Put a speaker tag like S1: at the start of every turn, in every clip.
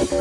S1: A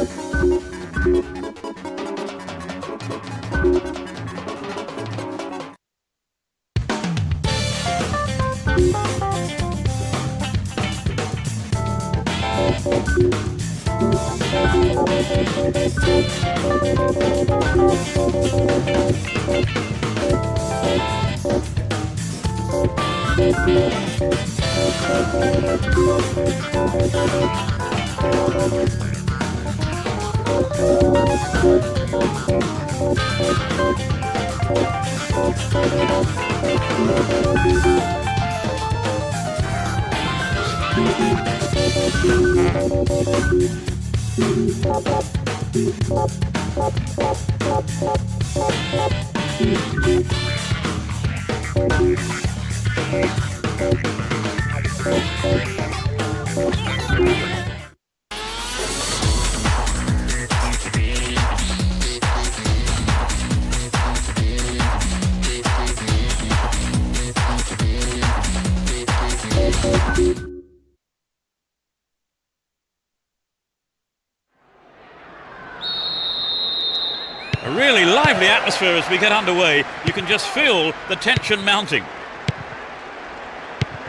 S1: really lively atmosphere as we get underway. You can just feel the tension mounting.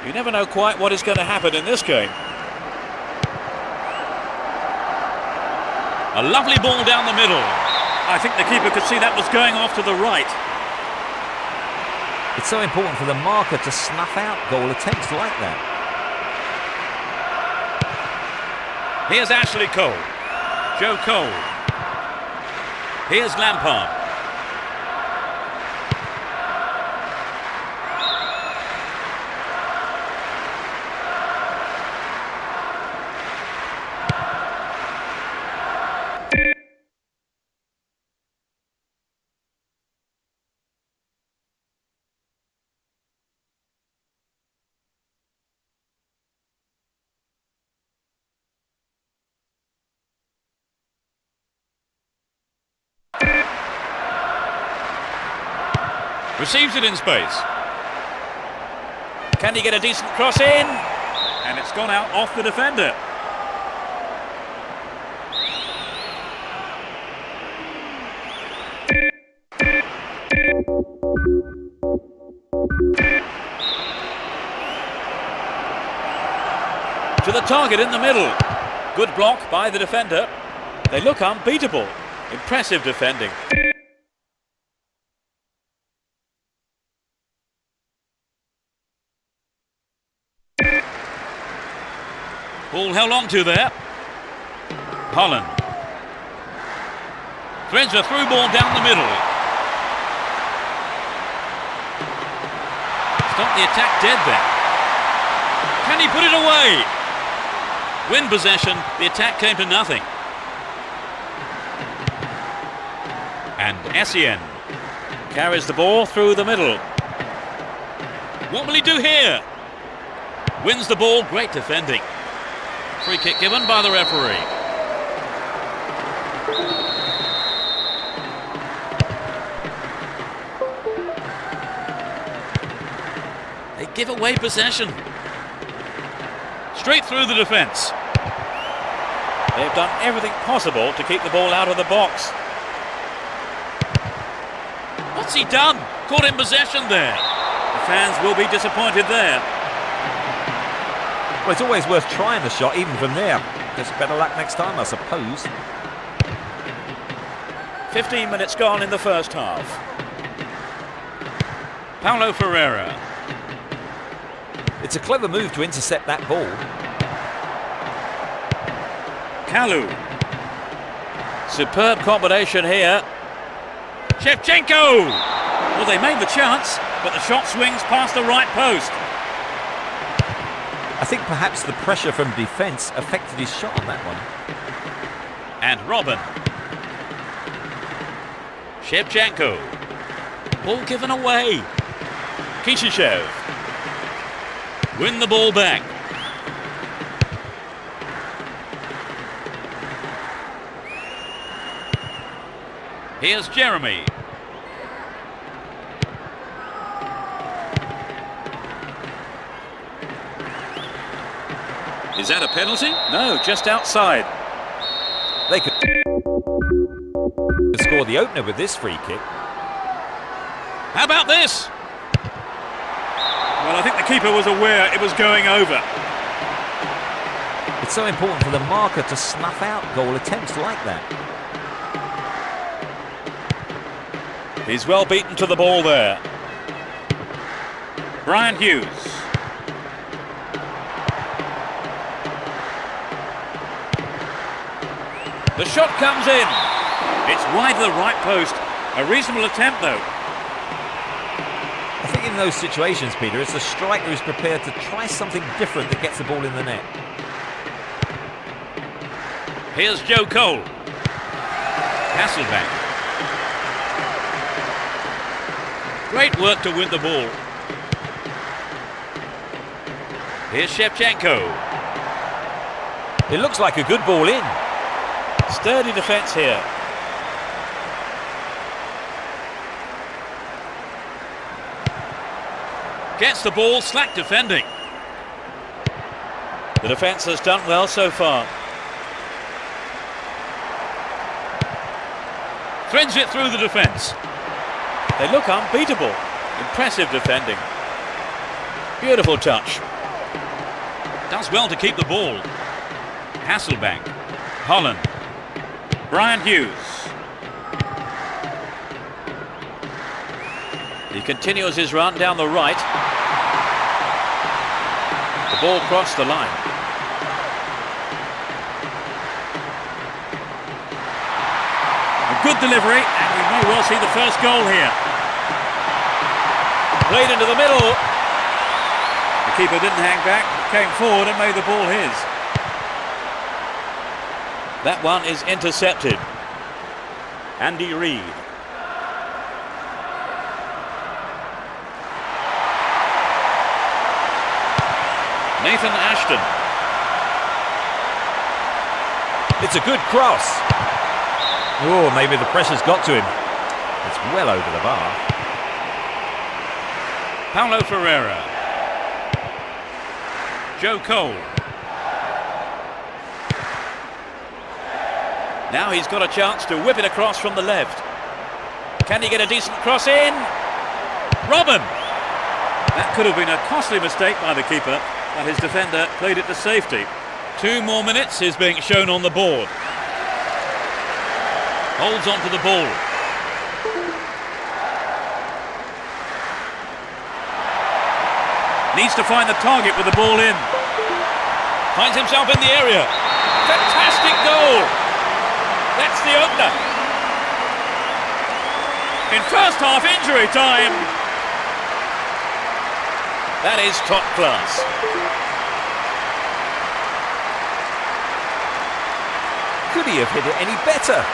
S1: You never know quite what is going to happen in this game. A lovely ball down the middle. I think the keeper could see that was going off to the right.
S2: It's so important for the marker to snuff out goal attempts like that.
S1: Here's Ashley Cole. Joe Cole. Here's Lampard. Receives it in space. Can he get a decent cross in? And it's gone out off the defender. To the target in the middle. Good block by the defender. They look unbeatable. Impressive defending. Ball held on to there. Holland. Threads a through ball down the middle. Stop the attack dead there. Can he put it away? Win possession, the attack came to nothing. And Essien carries the ball through the middle. What will he do here? Wins the ball, great defending. Free kick given by the referee. They give away possession. Straight through the defence. They've done everything possible to keep the ball out of the box. What's he done? Caught in possession there. The fans will be disappointed there.
S2: Well, it's always worth trying the shot, even from there. Just better luck next time, I suppose.
S1: 15 minutes gone in the first half. Paulo Ferreira.
S2: It's a clever move to intercept that ball.
S1: Kalu. Superb combination here. Shevchenko! Well, they made the chance, but the shot swings past the right post.
S2: I think perhaps the pressure from defence affected his shot on that one.
S1: And Robin. Shevchenko. Ball given away. Kishishev. Win the ball back. Here's Jeremy. Is that a penalty? No, just outside.
S2: They could score the opener with this free kick.
S1: How about this? Well, I think the keeper was aware it was going over.
S2: It's so important for the marker to snuff out goal attempts like that.
S1: He's well beaten to the ball there. Brian Hughes. The shot comes in. It's wide of the right post. A reasonable attempt, though.
S2: I think in those situations, Peter, it's the striker who's prepared to try something different that gets the ball in the net.
S1: Here's Joe Cole. Hasselbank. Great work to win the ball. Here's Shevchenko.
S2: It looks like a good ball in.
S1: Sturdy defence here. Gets the ball, slack defending. The defence has done well so far. Threads it through the defence. They look unbeatable. Impressive defending. Beautiful touch. Does well to keep the ball. Hasselbank. Holland. Brian Hughes. He continues his run down the right. The ball crossed the line. A good delivery, and we may well see the first goal here. Played into the middle. The keeper didn't hang back, came forward and made the ball his. That one is intercepted. Andy Reid. Nathan Ashton.
S2: It's a good cross. Oh, maybe the pressure's got to him. It's well over the bar.
S1: Paulo Ferreira. Joe Cole. Now he's got a chance to whip it across from the left. Can he get a decent cross in? Robin! That could have been a costly mistake by the keeper, but his defender played it to safety. 2 more minutes is being shown on the board. Holds on to the ball. Needs to find the target with the ball in. Finds himself in the area. Fantastic goal! That's the opener. In first half injury time. That is top class.
S2: Could he have hit it any better?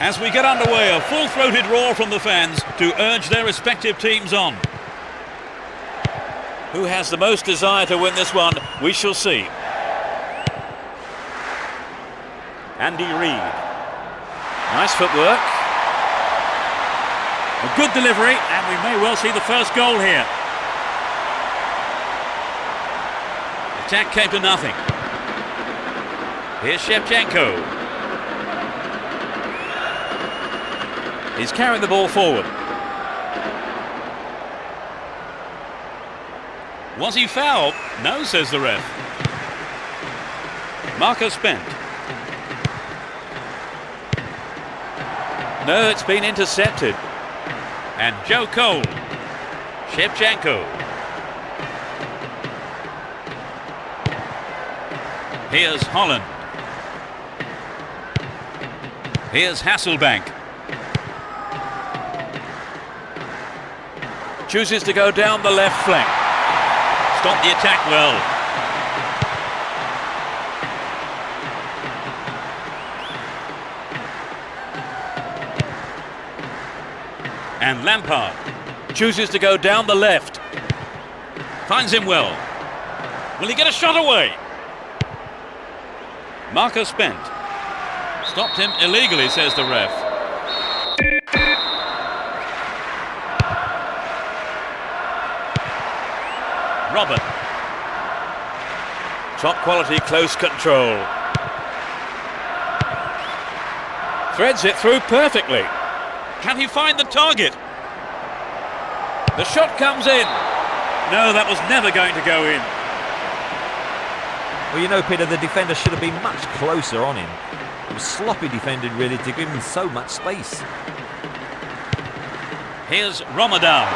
S1: As we get underway, a full-throated roar from the fans to urge their respective teams on. Who has the most desire to win this one, we shall see. Andy Reid. Nice footwork. A good delivery, and we may well see the first goal here. Attack came to nothing. Here's Shevchenko. He's carrying the ball forward. Was he fouled? No, says the ref. Marcus Bent. No, it's been intercepted. And Joe Cole. Shevchenko. Here's Holland. Here's Hasselbank. Chooses to go down the left flank. Stop the attack well. And Lampard chooses to go down the left. Finds him well. Will he get a shot away? Marcus Bent. Stopped him illegally, says the ref. Robert. Top quality close control. Threads it through perfectly. Can he find the target? The shot comes in. No, that was never going to go in.
S2: Well, you know, Peter, the defender should have been much closer on him. It was sloppy defending, really, to give him so much space.
S1: Here's Ramadan.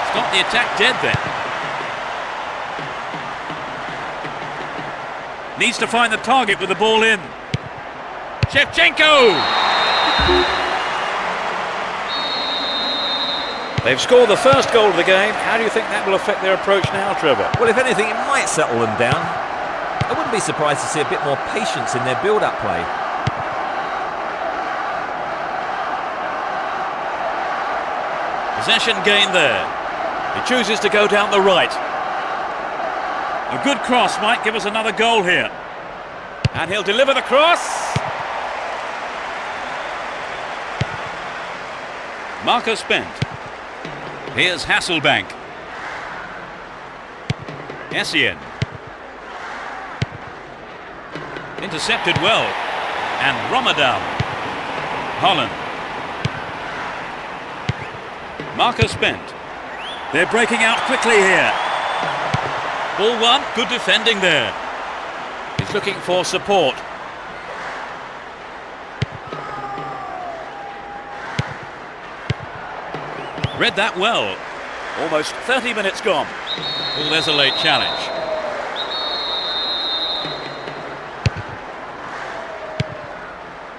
S1: Stop the attack dead then. Needs to find the target with the ball in. Shevchenko! They've scored the first goal of the game. How do you think that will affect their approach now, Trevor?
S2: Well, if anything, it might settle them down. I wouldn't be surprised to see a bit more patience in their build-up play.
S1: Possession gained there. He chooses to go down the right. A good cross might give us another goal here. And he'll deliver the cross. Marcus Bent. Here's Hasselbank. Essien. Intercepted well. And Romadal. Holland. Marco Spent. They're breaking out quickly here. Ball one, good defending there. He's looking for support. Read that well. Almost 30 minutes gone. Oh, there's a late challenge.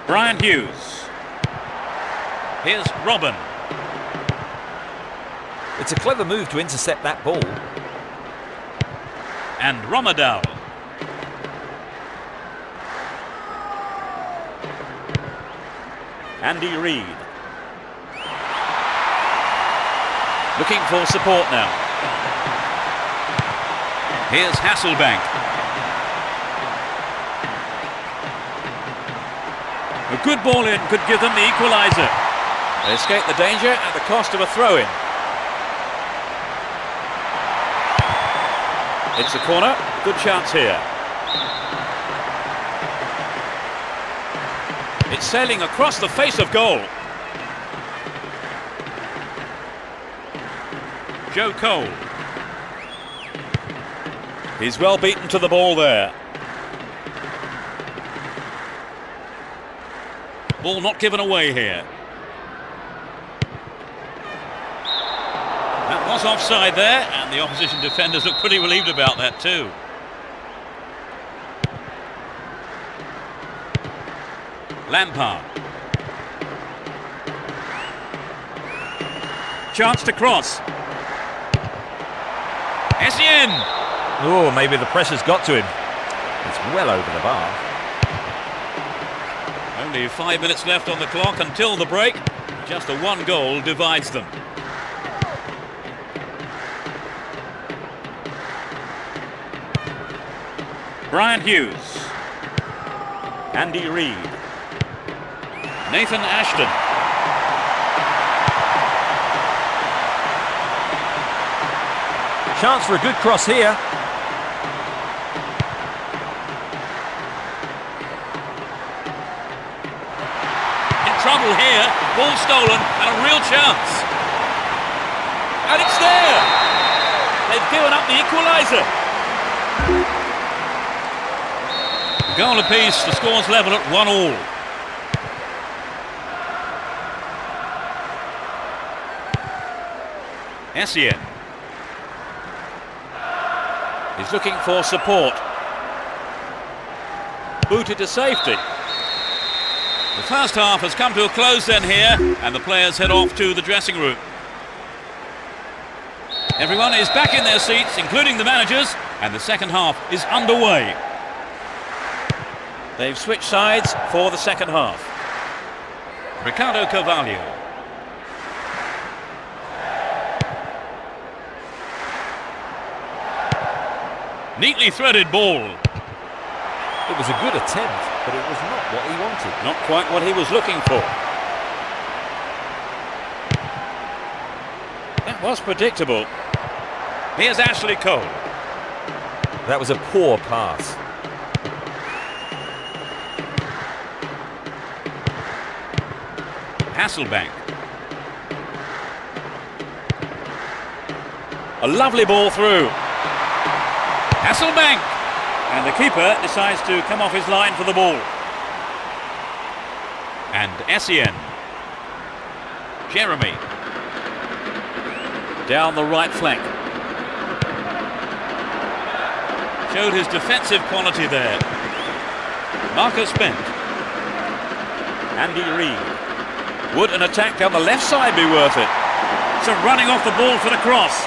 S1: Brian Hughes. Here's Robin.
S2: It's a clever move to intercept that ball.
S1: And Romadal. Andy Reid. Looking for support now. Here's Hasselbank. A good ball in could give them the equaliser. They escape the danger at the cost of a throw-in. It's a corner, good chance here. It's sailing across the face of goal. Joe Cole. He's well beaten to the ball there. Ball not given away here. That was offside there, and the opposition defenders look pretty relieved about that too. Lampard. Chance to cross. Essien.
S2: Oh, maybe the pressure's got to him. It's well over the bar.
S1: Only 5 minutes left on the clock until the break. Just a one goal divides them. Brian Hughes. Andy Reid. Nathan Ashton.
S2: Chance for a good cross here.
S1: In trouble here. Ball stolen and a real chance. And it's there. They've given up the equaliser. Goal apiece, the score's level at 1-1. Essien. He's looking for support. Booted to safety. The first half has come to a close then here, and the players head off to the dressing room. Everyone is back in their seats, including the managers, and the second half is underway. They've switched sides for the second half. Ricardo Carvalho. Neatly threaded ball.
S2: It was a good attempt, but it was not what he wanted.
S1: Not quite what he was looking for. That was predictable. Here's Ashley Cole.
S2: That was a poor pass.
S1: Hasselbank. A lovely ball through. Hasselbank. And the keeper decides to come off his line for the ball. And Essien. Jeremy. Down the right flank. Showed his defensive quality there. Marco Spent. Andy Reid. Would an attack down the left side be worth it? So running off the ball for the cross.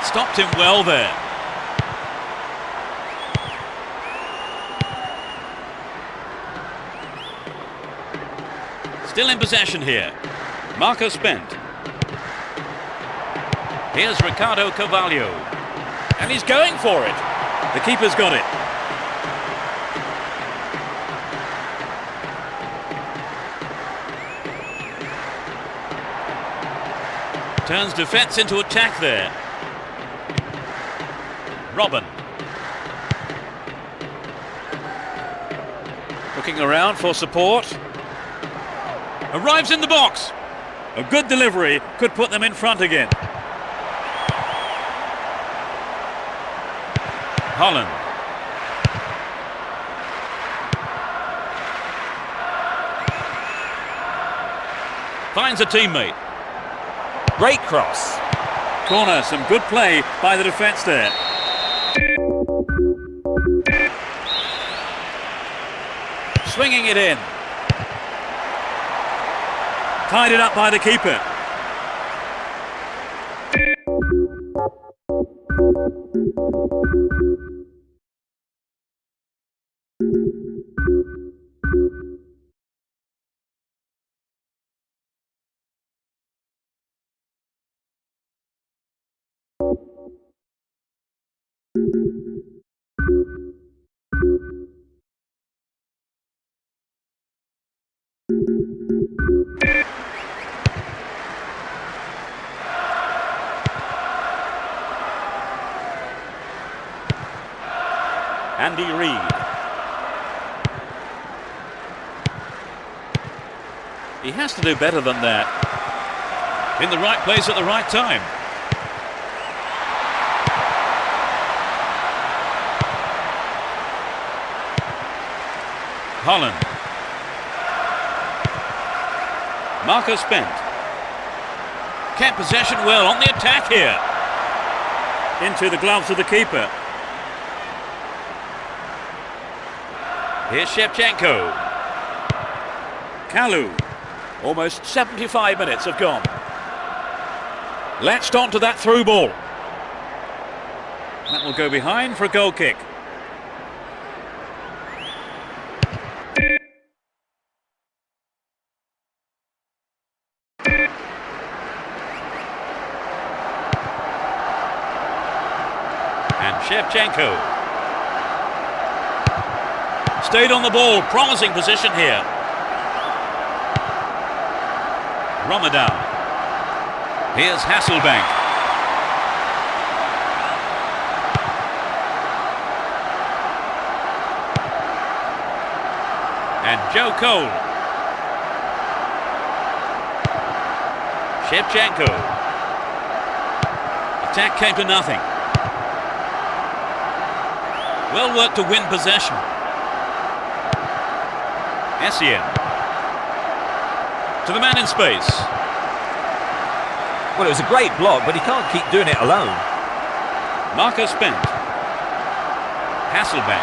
S1: Stopped him well there. Still in possession here. Marco Spent. Here's Ricardo Carvalho. And he's going for it. The keeper's got it. Turns defence into attack there. Robin. Looking around for support. Arrives in the box. A good delivery could put them in front again. Holland. Finds a teammate.
S2: Great cross.
S1: Corner, some good play by the defence there. Swinging it in. Tied it up by the keeper. Andy Reid. He has to do better than that. In the right place at the right time. Holland. Marco Spent. Kept possession well on the attack here. Into the gloves of the keeper. Here's Shevchenko. Kalu. Almost 75 minutes have gone. Latched onto that through ball. That will go behind for a goal kick. And Shevchenko. Stayed on the ball, promising position here. Ramadan. Here's Hasselbank. And Joe Cole. Shevchenko. Attack came to nothing. Well worked to win possession. Essien. To the man in space.
S2: Well, it was a great block, but he can't keep doing it alone.
S1: Marco Spent. Hasselbank.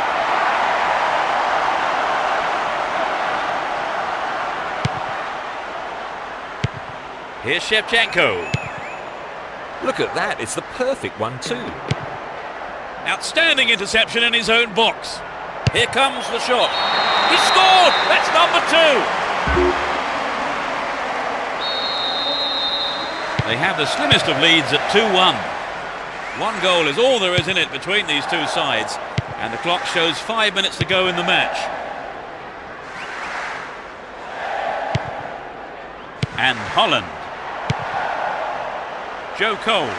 S1: Here's Shevchenko.
S2: Look at that, it's the perfect one too.
S1: Outstanding interception in his own box. Here comes the shot. He scored! That's number 2. They have the slimmest of leads at 2-1. One goal is all there is in it between these two sides, and the clock shows 5 minutes to go in the match. And Holland. Joe Cole.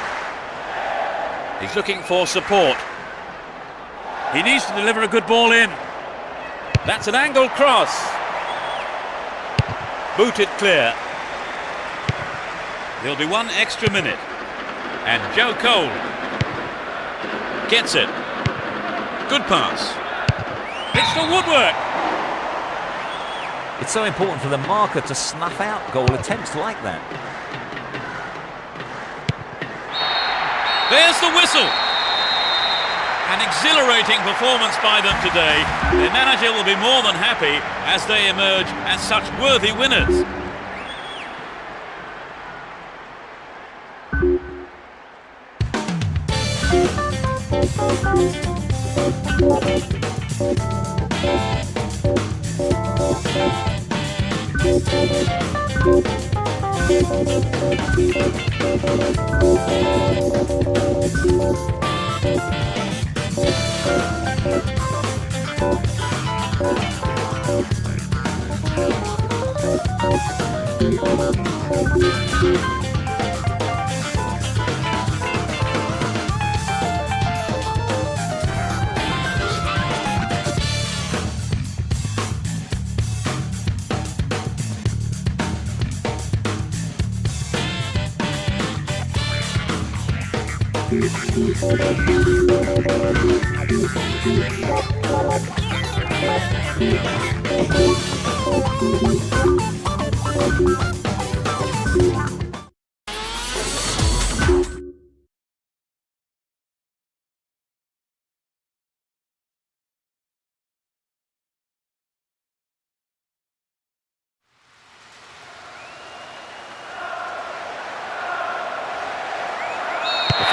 S1: He's looking for support. He needs to deliver a good ball in. That's an angled cross. Booted clear. There'll be 1 extra minute. And Joe Cole gets it. Good pass. It's the woodwork.
S2: It's so important for the marker to snuff out goal attempts like that.
S1: There's the whistle. An exhilarating performance by them today. Their manager will be more than happy as they emerge as such worthy winners. The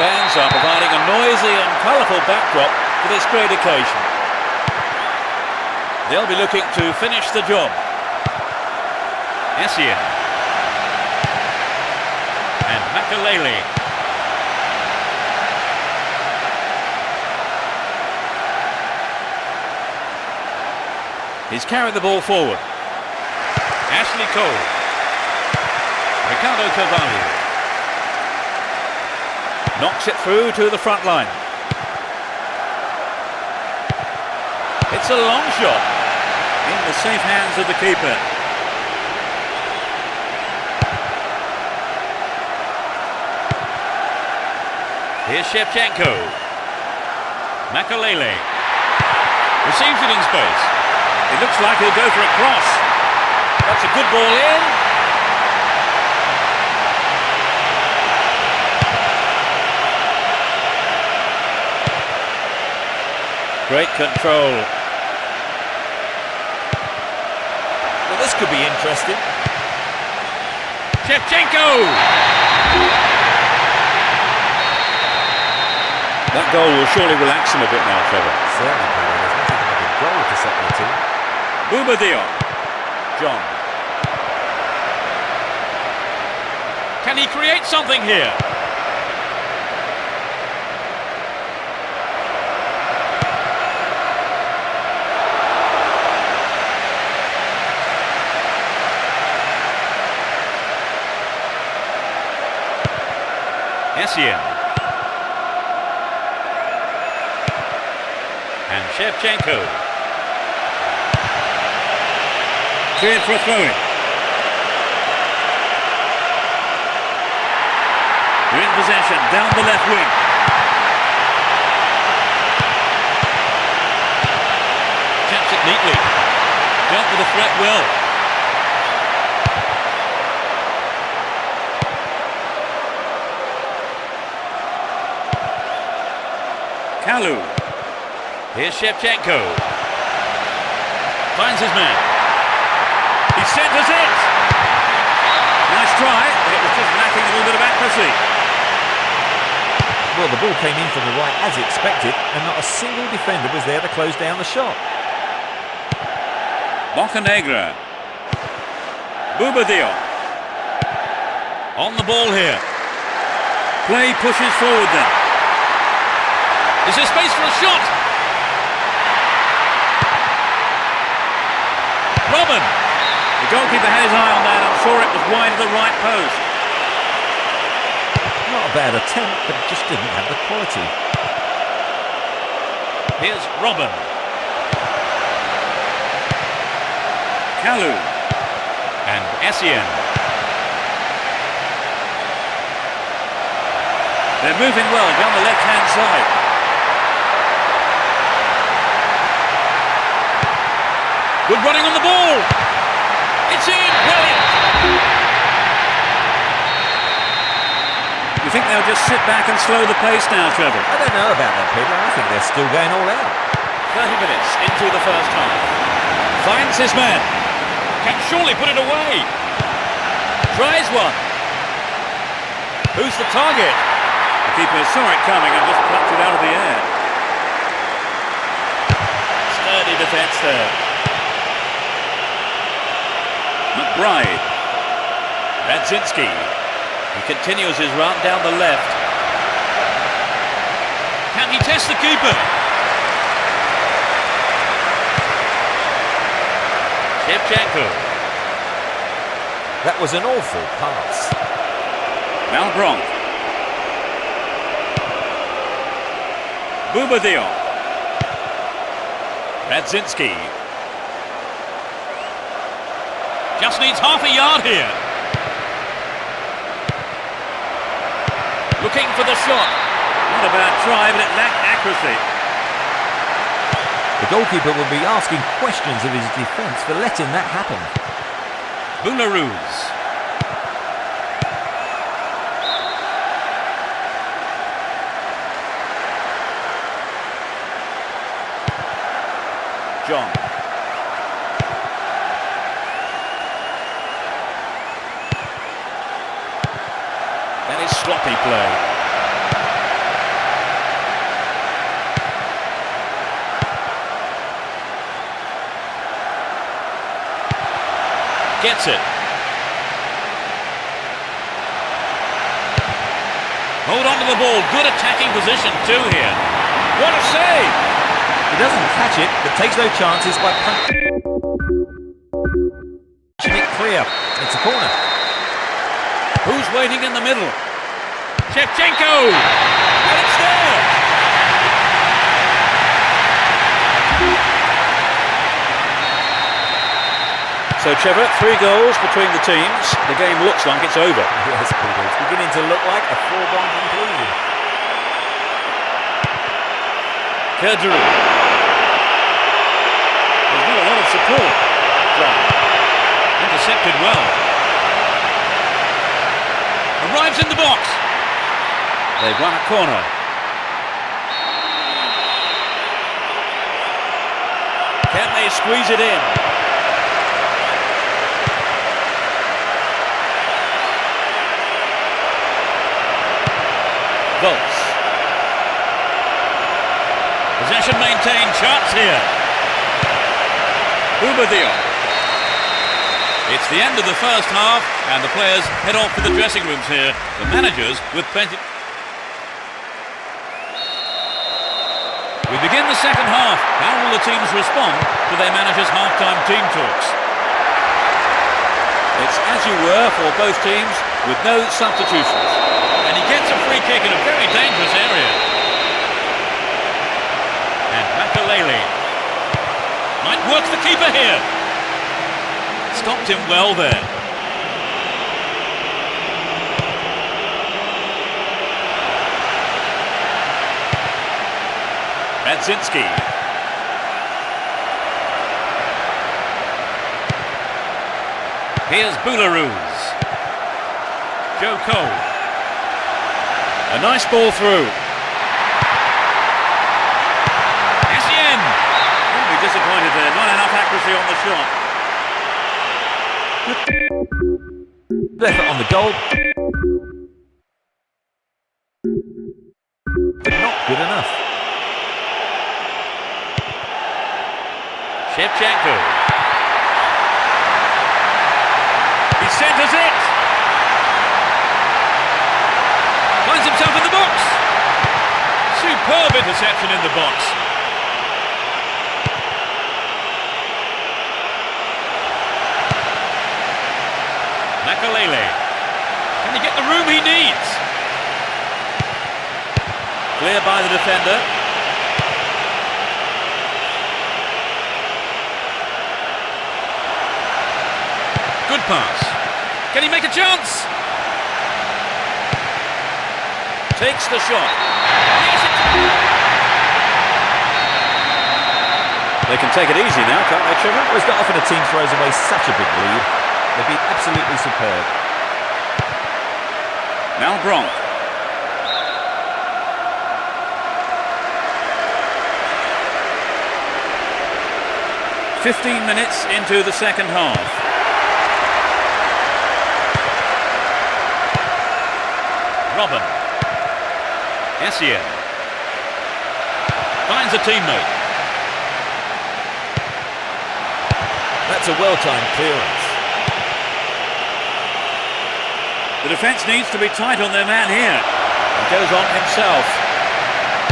S1: fans are providing a noisy and colourful backdrop for this great occasion. They'll be looking to finish the job. Essien. And Makalele. He's carried the ball forward. Ashley Cole. Ricardo Carvalho. Knocks it through to the front line. It's a long shot in the safe hands of the keeper. Here's Shevchenko. Makalele. Receives it in space. It looks like he'll go for a cross. That's a good ball in. Great control.
S2: Well, this could be interesting.
S1: Shevchenko! That goal will surely relax him a bit now, Trevor.
S2: Certainly, Paddy. There's nothing like a goal to set the team.
S1: Bouba Diop. John. Can he create something here? Essien. And Shevchenko. Cleared for a throw-in. They're in possession, down the left wing. Taps it neatly. Dealt with the threat well. Kalu. Here's Shevchenko. Finds his man. He centres it. Nice try, but it was just lacking a little bit of accuracy.
S2: Well, the ball came in from the right as expected, and not a single defender was there to close down the shot.
S1: Bocanegra. Bouba Diop. On the ball here. Play pushes forward then. Is there space for a shot? Robin. The goalkeeper had his eye on that and saw it was wide of the right post.
S2: Not a bad attempt, but it just didn't have the quality.
S1: Here's Robin. Kalu. And Essien. They're moving well down the left-hand side. Good running on the ball. It's in. Brilliant. You think they'll just sit back and slow the pace now, Trevor?
S2: I don't know about that, Peter. I think they're still going all out.
S1: 30 minutes into the first half. Finds his man. Can surely put it away. Tries one. Who's the target? The keeper saw it coming and just plucked it out of the air. Sturdy defence there. McBride. Radzinski. He continues his run down the left. Can he test the keeper? Shevchenko.
S2: That was an awful pass.
S1: Malbronk. Bouba Diop. Radzinski. Just needs half a yard here. Looking for the shot. Not a bad try, but it lacked accuracy.
S2: The goalkeeper will be asking questions of his defence for letting that happen.
S1: Boularus. John. That is sloppy play. Gets it. Hold on to the ball. Good attacking position too here. What a save!
S2: He doesn't catch it, but takes no chances by punching it clear. It's a corner.
S1: Who's waiting in the middle? Shevchenko! And it's there! So, Trevor, 3 goals between the teams. The game looks like it's over.
S2: Yes, Peter, it's beginning to look like a foregone conclusion.
S1: Kedru. There's not a lot of support. John. Intercepted well. Arrives in the box. They've won a corner. Can they squeeze it in? Volts. Possession maintained, chance here. Ubadio. It's the end of the first half and the players head off to the dressing rooms here. The managers with plenty... We begin the second half. How will the teams respond to their managers' half-time team talks? It's as you were for both teams with no substitutions. And he gets a free kick in a very dangerous area. And Makalele might work the keeper here. Stopped him well there. Radzinski. Here's Boularus. Joe Cole. A nice ball through. Essien. Won't be disappointed there. Not enough accuracy on the shot.
S2: Good effort on the goal, but not good enough.
S1: Shevchenko. He centres it. Finds himself in the box. Superb interception in the box. Makalele. Can he get the room he needs? Clear by the defender. Good pass. Can he make a chance? Takes the shot. Yes, they can take it easy now, can't they, Trevor?
S2: Well, it's not often a team throws away such a big lead. They've been absolutely superb.
S1: Malbronk. "15 minutes into the second half. Robin. Essien. Finds a teammate.
S2: That's a well-timed clearance.
S1: The defence needs to be tight on their man here. He goes on himself.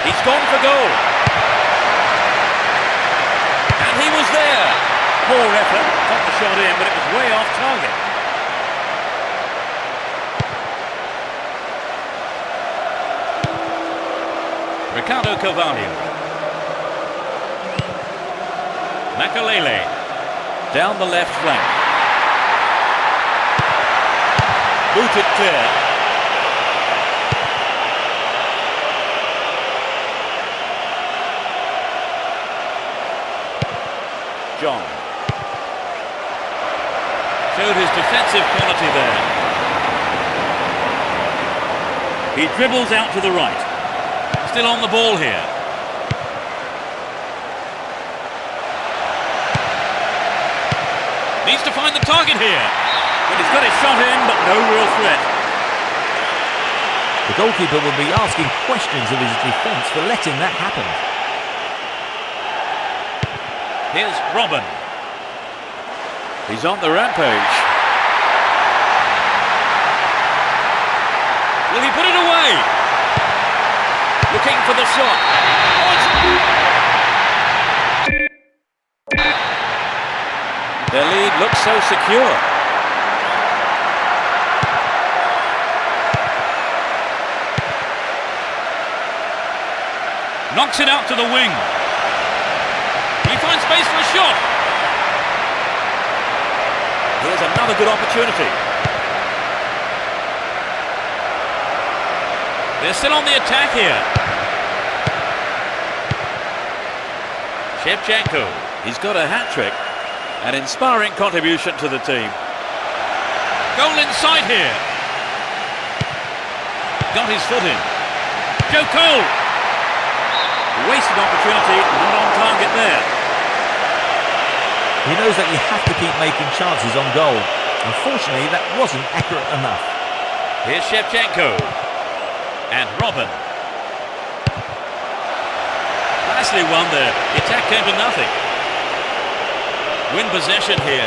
S1: He's gone for goal. And he was there. Poor effort. Got the shot in, but it was way off target. Ricardo Carvalho. Makalele. Down the left flank. Booted clear. John. Showed his defensive quality there. He dribbles out to the right. Still on the ball here. Needs to find the target here. But he's got his shot in, but no real threat.
S2: The goalkeeper will be asking questions of his defence for letting that happen.
S1: Here's Robin. He's on the rampage. Will he put it away? Looking for the shot. Their lead looks so secure. Knocks it out to the wing. He finds space for a shot. Here's another good opportunity. They're still on the attack here. Shevchenko. He's got a hat-trick. An inspiring contribution to the team. Goal inside here. Got his foot in. Joe Cole. Wasted opportunity, not on target there.
S2: He knows that you have to keep making chances on goal. Unfortunately, that wasn't accurate enough.
S1: Here's Shevchenko. And Robin. Nicely won there. The attack came to nothing. Win possession here.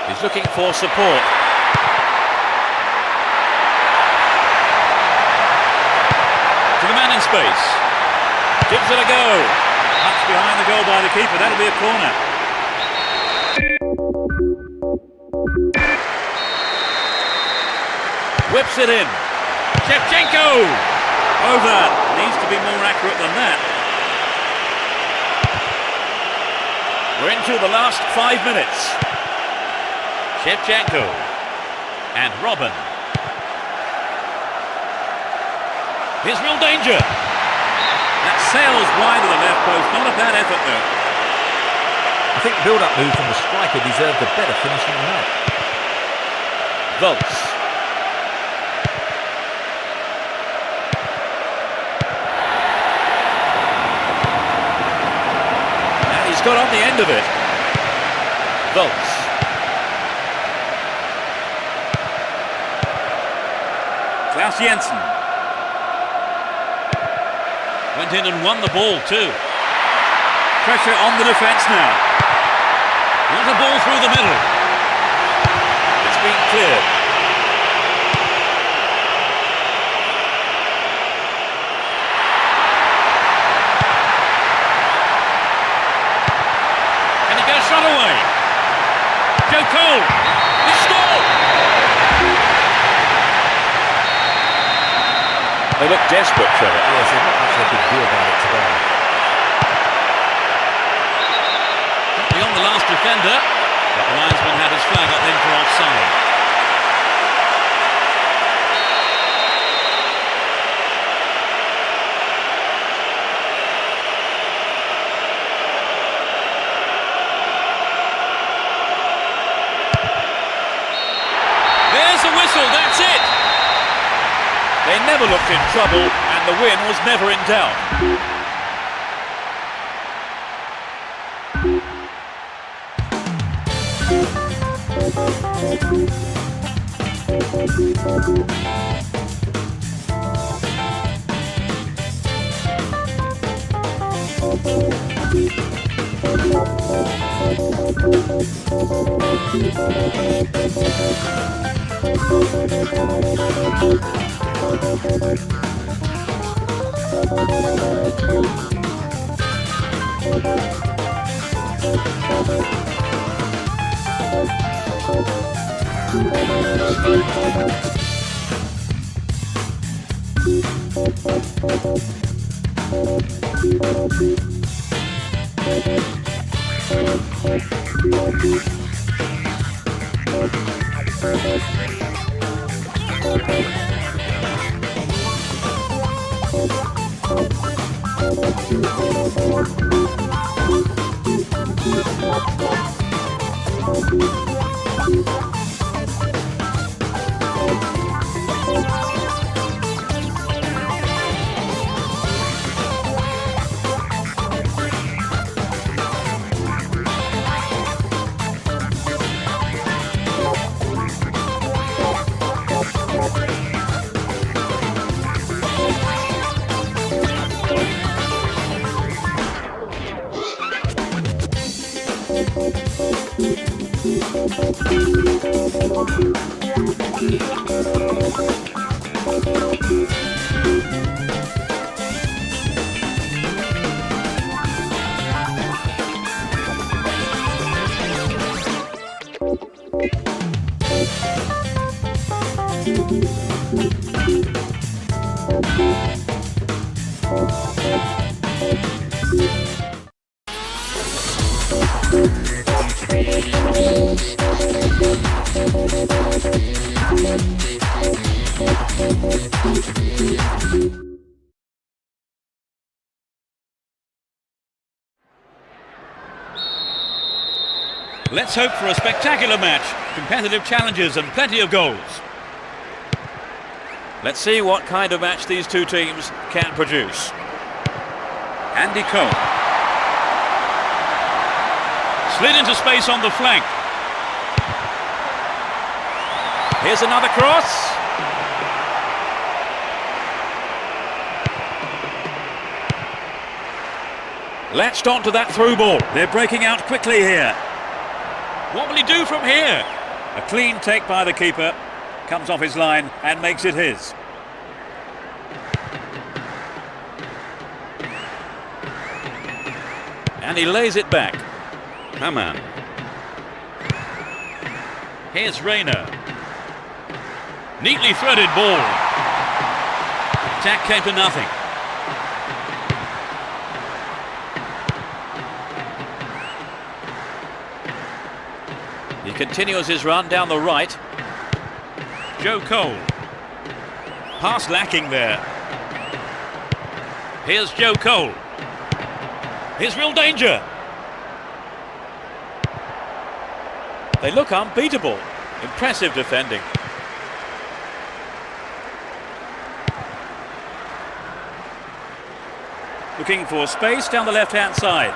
S1: He's looking for support. To the man in space. Gives it a go. Touch behind the goal by the keeper. That'll be a corner. Whips it in. Shevchenko. Over. Needs to be more accurate than that. We're into the last 5 minutes. Shevchenko. And Robin. Here's real danger. That sails wide of the left post. Not a bad effort though.
S2: I think the build-up move from the striker deserved a better finish than that.
S1: Volts. And he's got on the end of it. Volts. Klaus Jensen. Went in and won the ball too. Pressure on the defence now. Want a ball through the middle. It's been cleared. And he goes shot away. Joe Cole. He scored. They look desperate, Trevor.
S2: Yes, there's not much they could do about it today.
S1: Beyond the last defender, but the linesman had his flag up then for offside. There's the whistle, that's it! They never looked in trouble, and the win was never in doubt. Let's hope for a spectacular match, competitive challenges and plenty of goals. Let's see what kind of match these two teams can produce. Andy Cole. Slid into space on the flank. Here's another cross. Latched onto that through ball. They're breaking out quickly here. What will he do from here? A clean take by the keeper. Comes off his line and makes it his. And he lays it back. Hamann. Here's Rayner. Neatly threaded ball. Attack came to nothing. He continues his run down the right. Joe Cole. Pass lacking there. Here's Joe Cole. Here's real danger. They look unbeatable. Impressive defending. Looking for space down the left-hand side.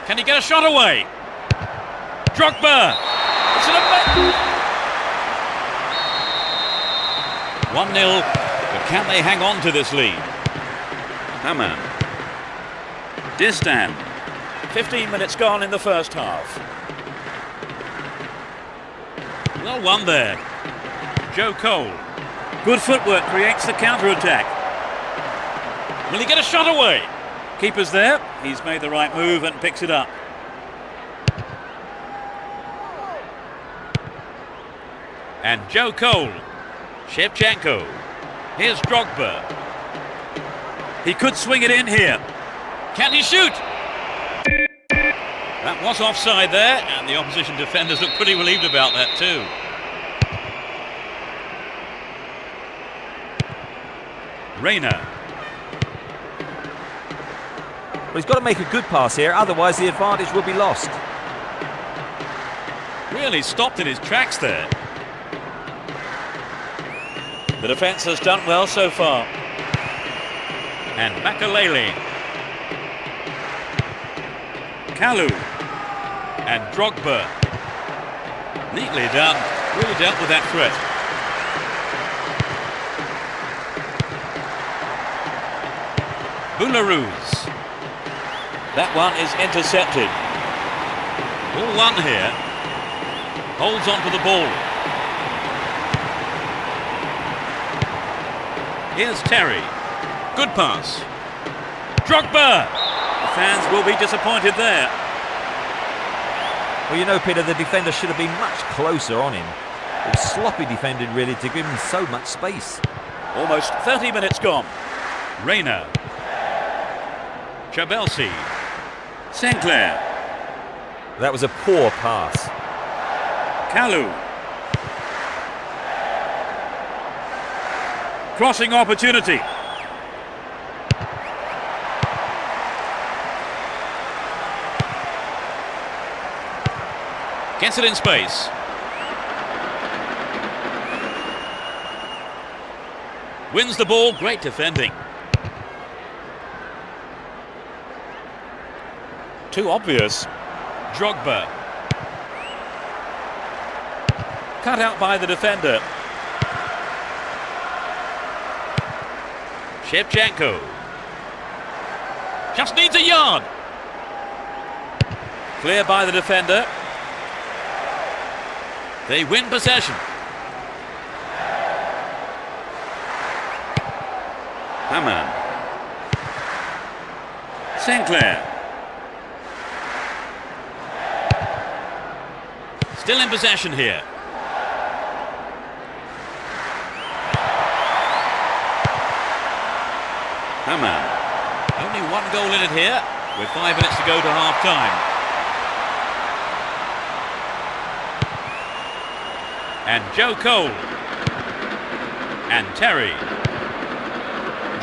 S1: Can he get a shot away? Drogba! It's an 1-0, but can they hang on to this lead? Hamann. Distan. 15 minutes gone in the first half. Well won there. Joe Cole. Good footwork creates the counter-attack. Will he get a shot away? Keeper's there. He's made the right move and picks it up. And Joe Cole. Shevchenko. Here's Drogba. He could swing it in here. Can he shoot? That was offside there, and the opposition defenders look pretty relieved about that too. Rayner.
S2: Well, he's got to make a good pass here, otherwise the advantage will be lost.
S1: Really stopped in his tracks there. The defence has done well so far. And Makalele. Kalu. And Drogba. Neatly done. Really dealt with that threat. Boularus. That one is intercepted. All one here. Holds on to the ball. Here's Terry. Good pass. Drogba! The fans will be disappointed there.
S2: Well, you know, Peter, the defender should have been much closer on him. It was sloppy defending, really, to give him so much space.
S1: Almost 30 minutes gone. Rayner. Chabelsi. Sinclair.
S2: That was a poor pass.
S1: Kalu. Crossing opportunity. Gets it in space. Wins the ball, great defending. Too obvious. Drogba. Cut out by the defender. Shevchenko. Just needs a yard. Clear by the defender. They win possession. Hamann. Sinclair. Still in possession here. Hamann. Only one goal in it here, with 5 minutes to go to half-time. And Joe Cole. And Terry.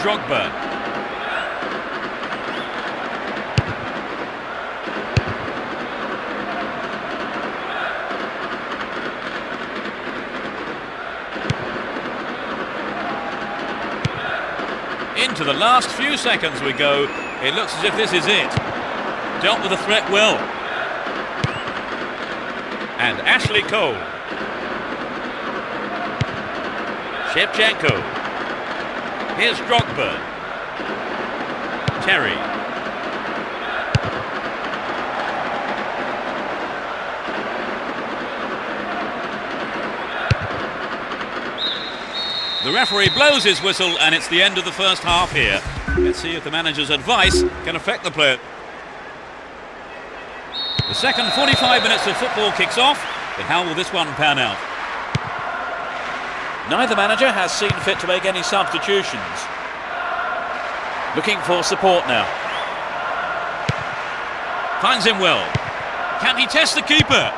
S1: Drogba. Into the last few seconds we go. It looks as if this is it. Dealt with the threat well. And Ashley Cole. Shevchenko. Here's Drogba. Terry. The referee blows his whistle and it's the end of the first half here. Let's see if the manager's advice can affect the player. The second 45 minutes of football kicks off, but how will this one pan out? Neither manager has seen fit to make any substitutions. Looking for support now. Finds him well. Can he test the keeper?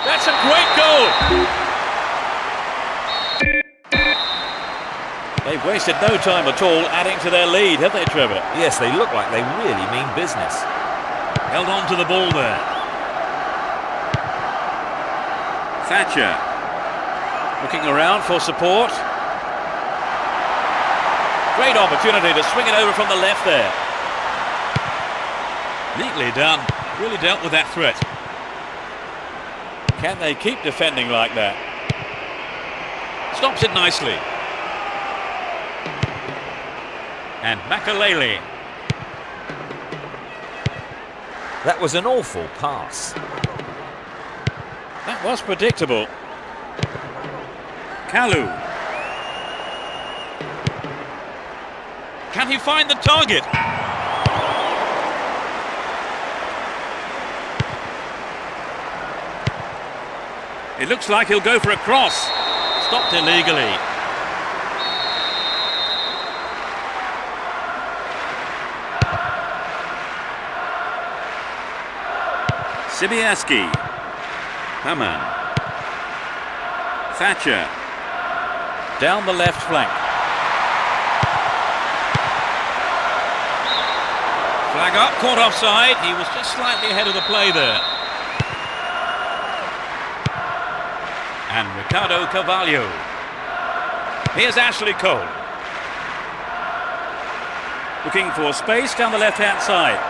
S1: That's a great goal! They've wasted no time at all adding to their lead, have they, Trevor?
S2: Yes, they look like they really mean business.
S1: Held on to the ball there. Thatcher. Looking around for support. Great opportunity to swing it over from the left there. Neatly done. Really dealt with that threat. Can they keep defending like that? Stops it nicely. And Makalele.
S2: That was an awful pass.
S1: That was predictable. Kalu. Can he find the target? It looks like he'll go for a cross. Stopped illegally. Sibierski. Hamann. Thatcher. Down the left flank. Flag up, caught offside. He was just slightly ahead of the play there. And Ricardo Carvalho. Here's Ashley Cole. Looking for space down the left-hand side.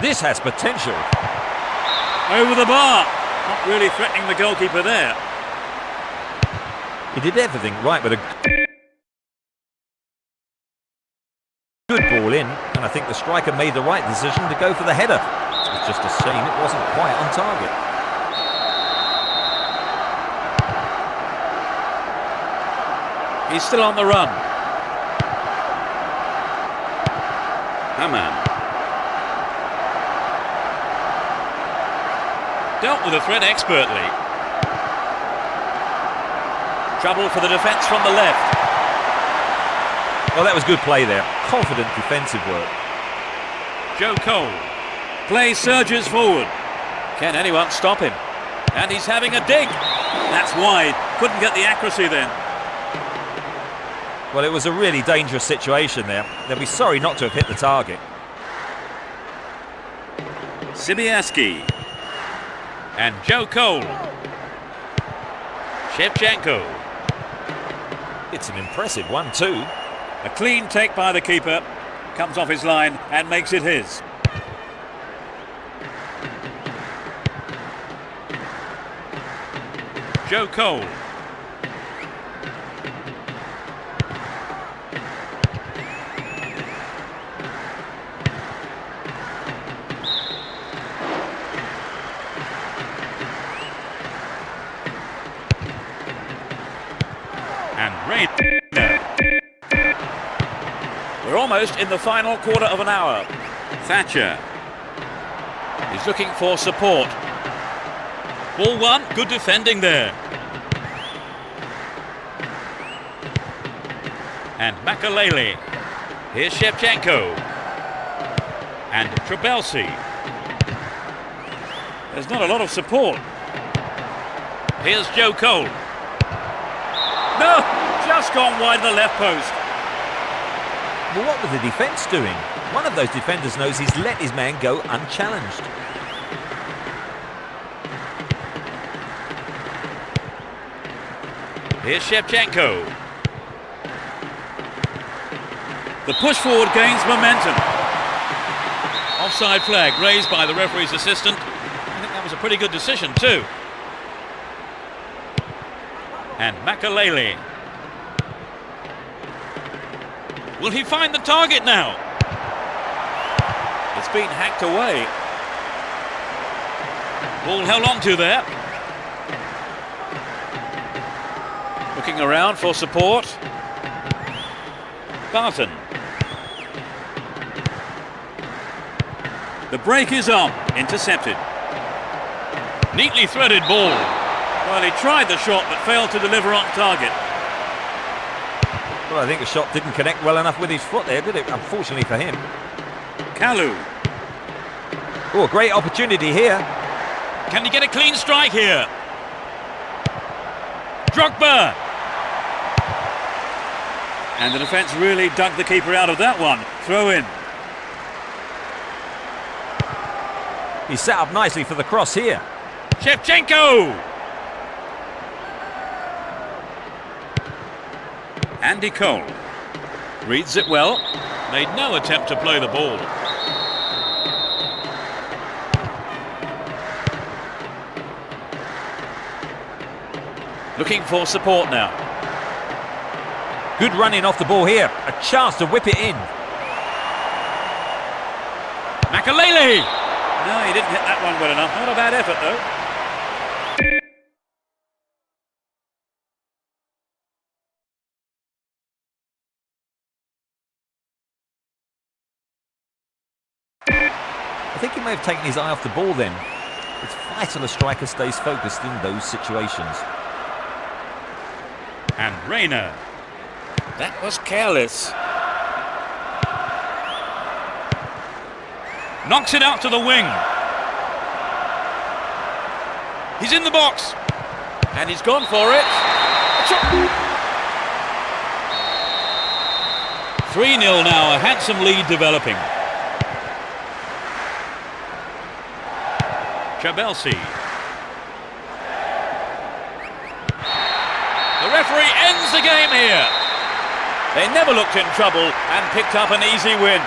S2: This has potential.
S1: Over the bar. Not really threatening the goalkeeper there.
S2: He did everything right with a good ball in, and I think the striker made the right decision to go for the header. It's just a shame it wasn't quite on target.
S1: He's still on the run. Hamann. Dealt with the threat expertly. Trouble for the defence from the left.
S2: Well, that was good play there. Confident defensive work.
S1: Joe Cole. Play surges forward. Can anyone stop him? And he's having a dig. That's wide. Couldn't get the accuracy then.
S2: Well, it was a really dangerous situation there. They'll be sorry not to have hit the target.
S1: Sibierski. And Joe Cole. Shevchenko.
S2: It's an impressive one too.
S1: A clean take by the keeper. Comes off his line and makes it his. Joe Cole. And Rayner. We're almost in the final quarter of an hour. Thatcher. He's looking for support. Ball one, good defending there. And Makalele. Here's Shevchenko. And Trabelsi. There's not a lot of support. Here's Joe Cole. No, just gone wide of the left post.
S2: Well, what was the defence doing? One of those defenders knows he's let his man go unchallenged.
S1: Here's Shevchenko. The push forward gains momentum. Offside flag raised by the referee's assistant. I think that was a pretty good decision too. And Makalele. Will he find the target now? It's been hacked away. Ball held on to there. Looking around for support. Barton. The break is on. Intercepted. Neatly threaded ball. Well, he tried the shot but failed to deliver on target.
S2: Well, I think the shot didn't connect well enough with his foot there, did it? Unfortunately for him.
S1: Kalu.
S2: Oh, a great opportunity here.
S1: Can he get a clean strike here? Drogba. And the defence really dug the keeper out of that one. Throw in.
S2: He's set up nicely for the cross here.
S1: Shevchenko. Andy Cole. Reads it well. Made no attempt to play the ball. Looking for support now.
S2: Good running off the ball here. A chance to whip it in.
S1: Makalele! No, he didn't hit that one well enough. Not a bad effort, though.
S2: I think he may have taken his eye off the ball then. It's vital a striker stays focused in those situations.
S1: And Rayner. That was careless. Knocks it out to the wing. He's in the box. And he's gone for it. 3-0 now, a handsome lead developing. Trabelsi. The referee ends the game here. They never looked in trouble and picked up an easy win.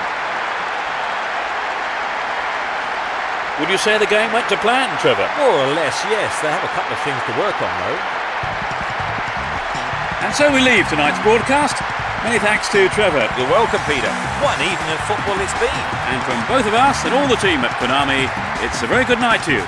S1: Would you say the game went to plan, Trevor?
S2: More or less, yes. They have a couple of things to work on, though.
S1: And so we leave tonight's broadcast. Many thanks to Trevor.
S2: You're welcome, Peter. What an evening of football it's been.
S1: And from both of us and all the team at Konami, it's a very good night to you.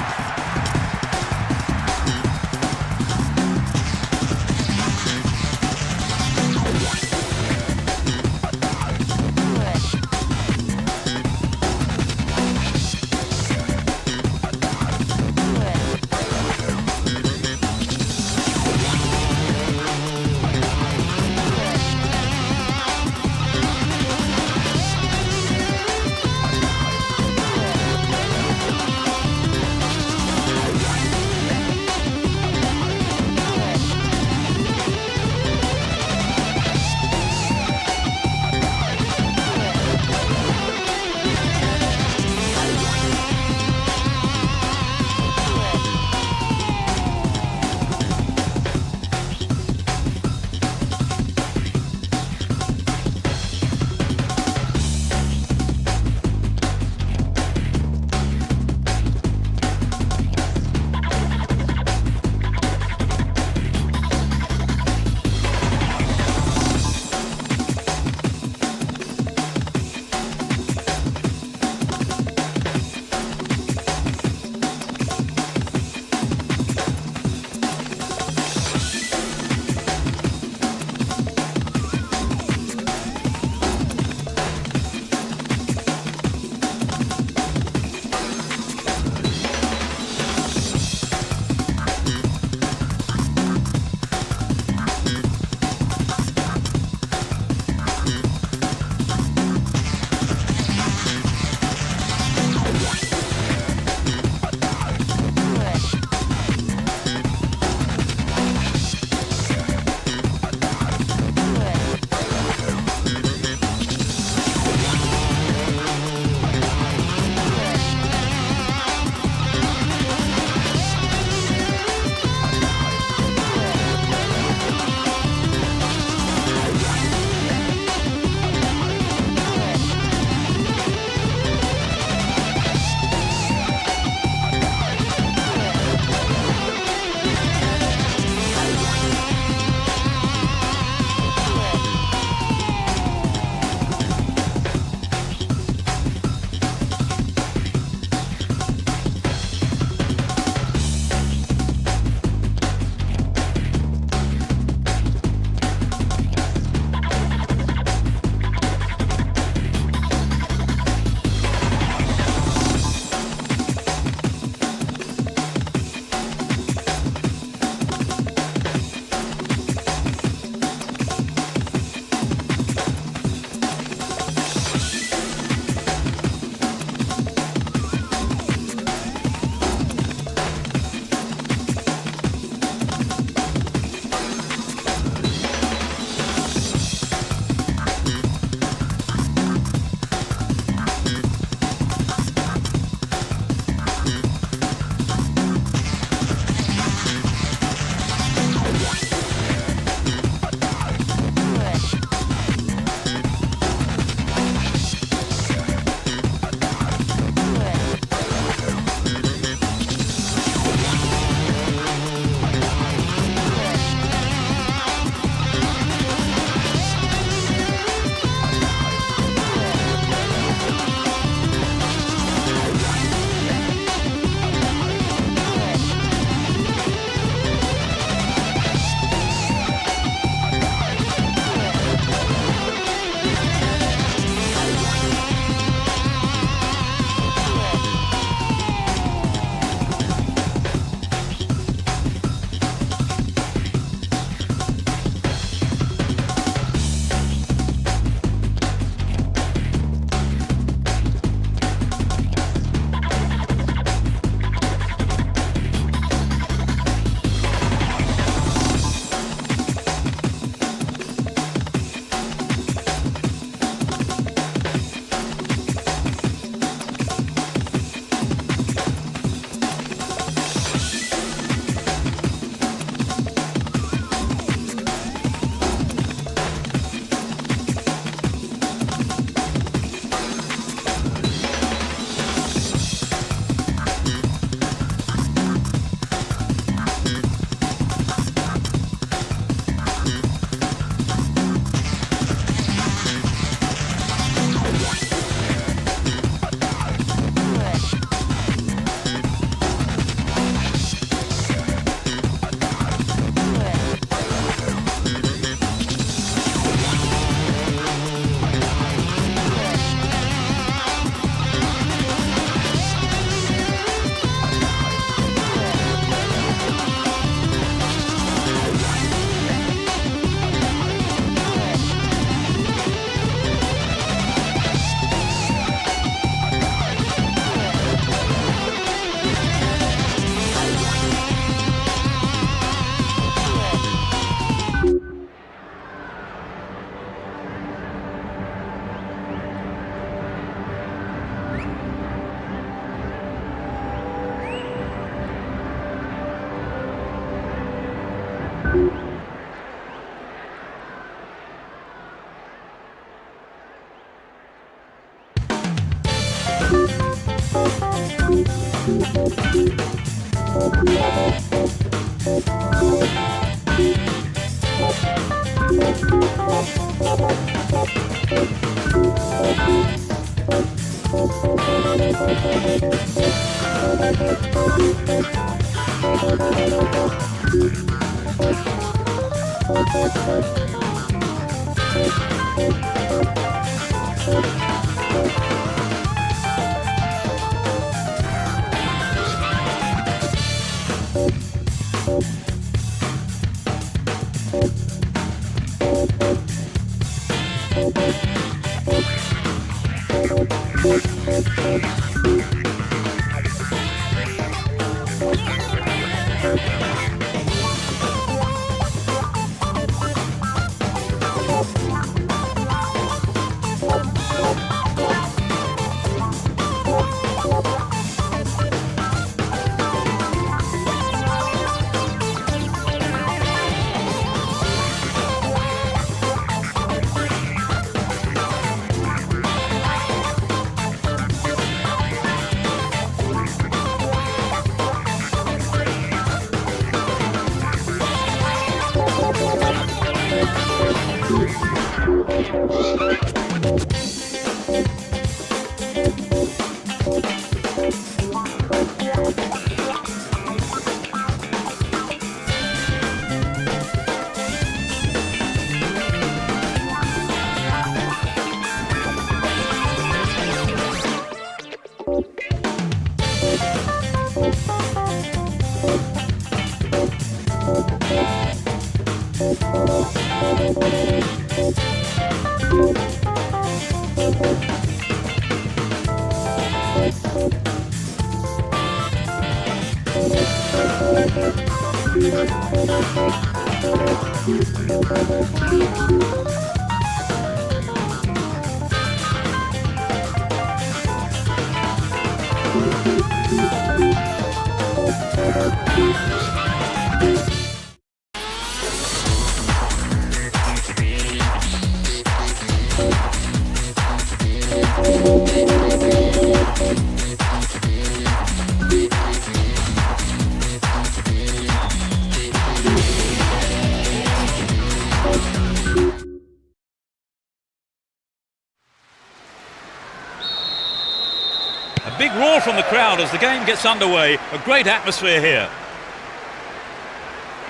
S1: A big roar from the crowd as the game gets underway. A great atmosphere here.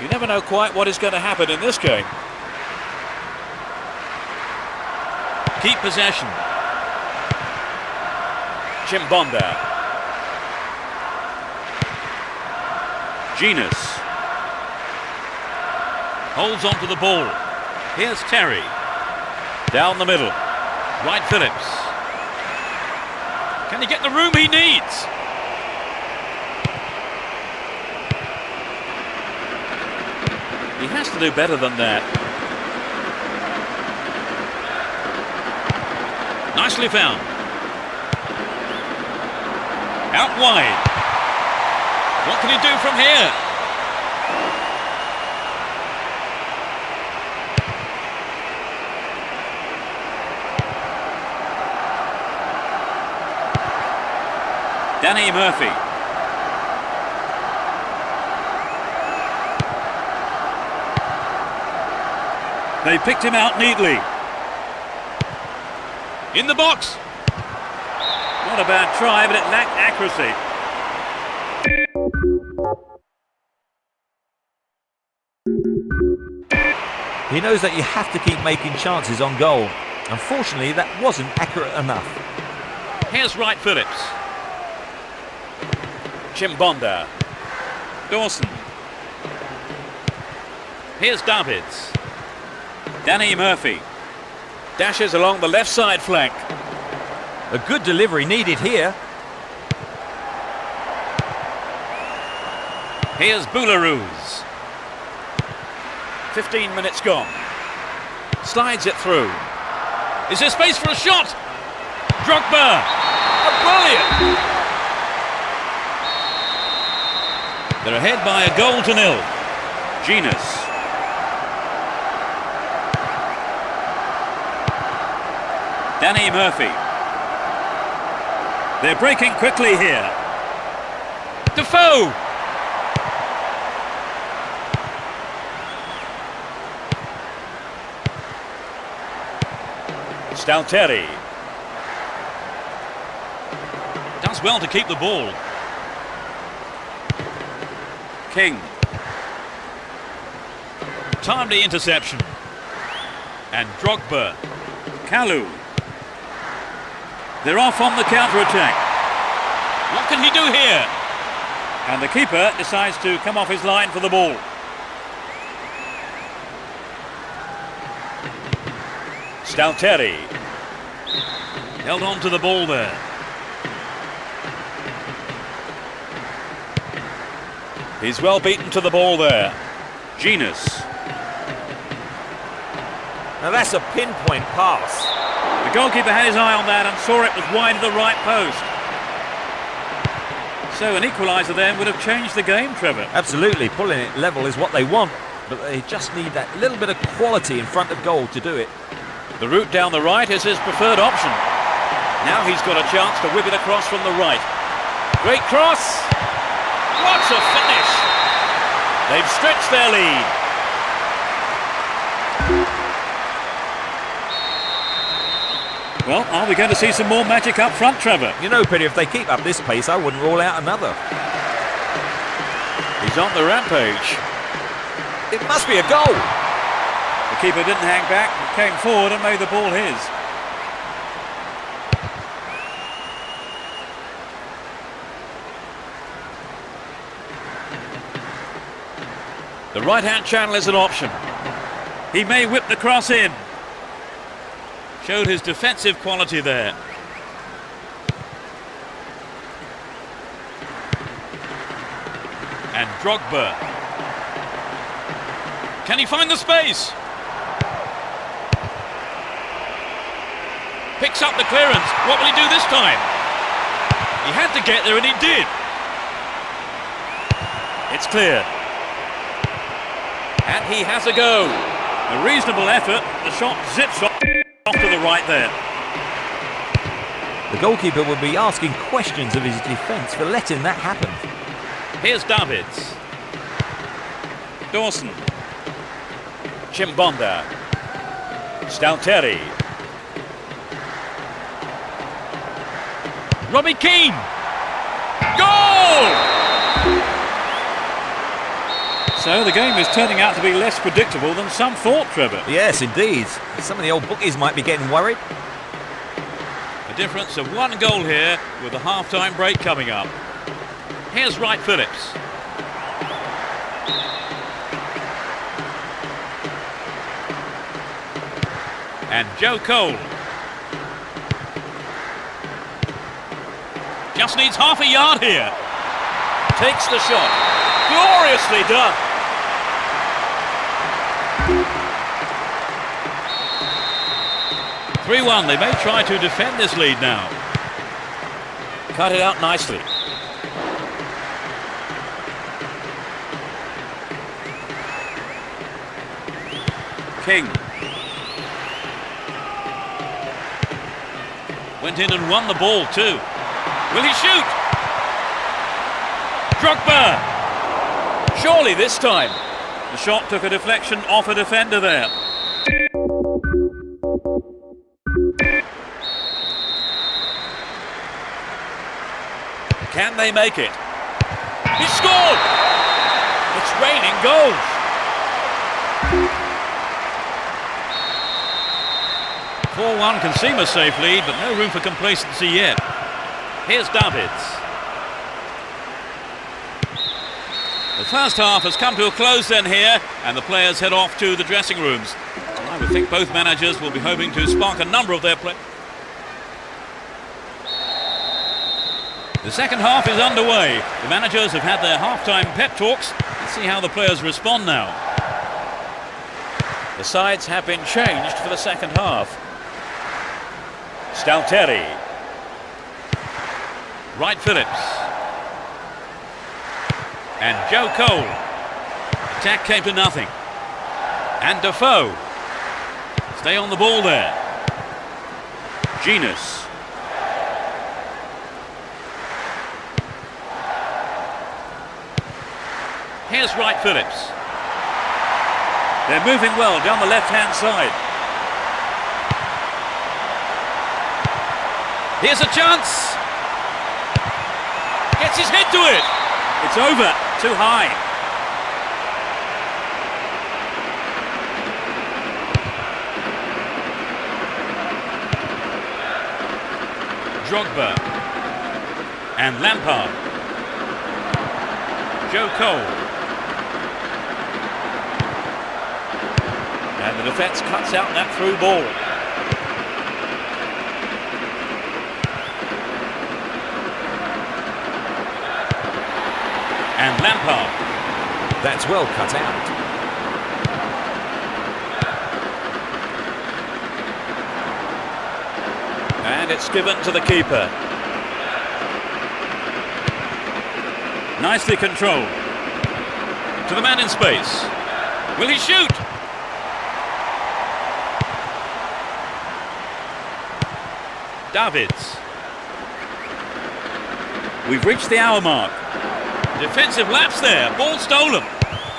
S1: You never know quite what is going to happen in this game. Keep possession. Chimbonda. Genus. Holds on to the ball. Here's Terry. Down the middle. Wright Phillips. Can he get the room he needs? He has to do better than that. Nicely found. Out wide. What can he do from here? Danny Murphy. They picked him out neatly. In the box. Not a bad try, but it lacked accuracy.
S2: He knows that you have to keep making chances on goal. Unfortunately, that wasn't accurate enough.
S1: Here's Wright Phillips. Chimbonda. Dawson. Here's Davids. Danny Murphy. Dashes along the left side flank.
S2: A good delivery needed here.
S1: Here's Boularus. 15 minutes gone. Slides it through. Is there space for a shot? Drogba. Brilliant. They're ahead by a goal to nil. Genus. Danny Murphy. They're breaking quickly here. Defoe. Stalteri. Does Does well to keep the ball. King. Timely interception. And Drogba. Kalu. They're off on the counter-attack. What can he do here? And the keeper decides to come off his line for the ball. Stalteri. Held on to the ball there. He's well beaten to the ball there. Genus.
S2: Now that's a pinpoint pass.
S1: The goalkeeper had his eye on that and saw it was wide of the right post. So an equaliser then would have changed the game, Trevor.
S2: Absolutely, pulling it level is what they want, but they just need that little bit of quality in front of goal to do it.
S1: The route down the right is his preferred option. Now he's got a chance to whip it across from the right. Great cross! What a finish! They've stretched their lead. Well, are we going to see some more magic up front, Trevor?
S2: You know, Peter, if they keep up this pace, I wouldn't rule out another.
S1: He's on the rampage.
S2: It must be a goal.
S1: The keeper didn't hang back, came forward and made the ball his. The right-hand channel is an option. He may whip the cross in. Showed his defensive quality there. And Drogba. Can he find the space? Picks up the clearance. What will he do this time? He had to get there and he did. It's clear. And he has a go. A reasonable effort. The shot zips off to the right there.
S2: The goalkeeper will be asking questions of his defence for letting that happen.
S1: Here's Davids. Dawson. Chimbonda. Stalteri. Robbie Keane. Goal! So the game is turning out to be less predictable than some thought, Trevor.
S2: Yes, indeed. Some of the old bookies might be getting worried.
S1: A difference of 1 goal here with the half-time break coming up. Here's Wright Phillips. And Joe Cole. Just needs half a yard here. Takes the shot. Gloriously done. (3-1). They may try to defend this lead now. Cut it out nicely. King. Went in and won the ball too. Will he shoot? Drogba! Surely this time. The shot took a deflection off a defender there. Can they make it? He scored! It's raining goals. (4-1) can seem a safe lead, but no room for complacency yet. Here's Davids. The first half has come to a close then here, and the players head off to the dressing rooms. I would think both managers will be hoping to spark a number of their players. The second half is underway. The managers have had their half-time pep talks. Let's see how the players respond now. The sides have been changed for the second half. Stalteri. Wright Phillips. And Joe Cole. Attack came to nothing. And Defoe. Stay on the ball there. Genus. Here's Wright Phillips. They're moving well down the left-hand side. Here's a chance. Gets his head to it. It's over. Too high. Drogba. And Lampard. Joe Cole. And the defence cuts out that through ball. And Lampard.
S2: That's well cut out.
S1: And it's given to the keeper. Nicely controlled. To the man in space. Will he shoot? Davids. We've reached the hour mark. Defensive lapse there. Ball stolen.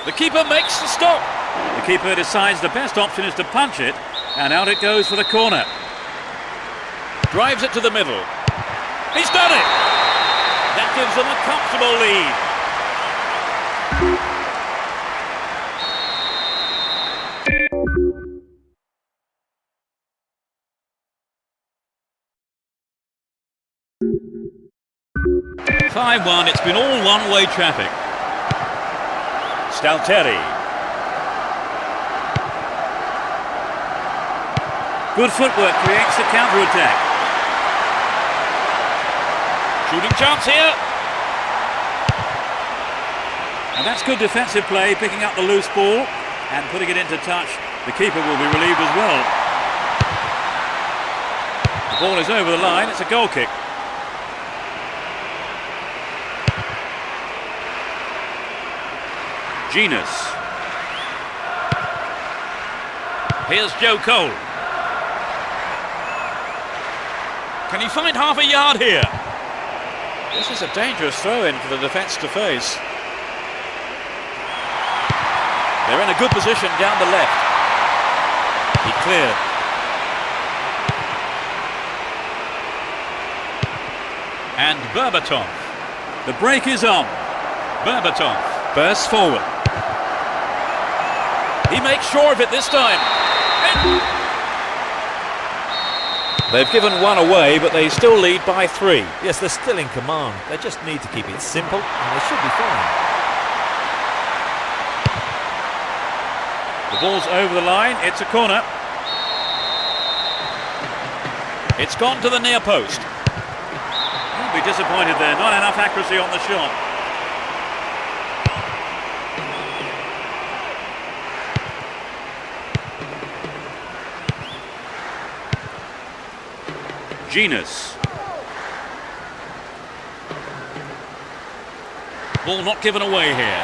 S1: The keeper makes the stop. The keeper decides the best option is to punch it, and out it goes for the corner. Drives it to the middle. He's done it! That gives them a comfortable lead. 5-1, it's been all one-way traffic. Stalteri. Good footwork creates a counter-attack. Shooting chance here. And that's good defensive play, picking up the loose ball and putting it into touch. The keeper will be relieved as well. The ball is over the line, it's a goal kick. Genus. Here's Joe Cole. Can he find half a yard here? This is a dangerous throw-in for the defence to face. They're in a good position down the left. He cleared. And Berbatov. The break is on. Berbatov bursts forward. He makes sure of it this time. They've given one away, but they still lead by 3.
S2: Yes, they're still in command. They just need to keep it simple, and they should be fine.
S1: The ball's over the line. It's a corner. It's gone to the near post. He'll be disappointed there. Not enough accuracy on the shot. Genus. Ball not given away here.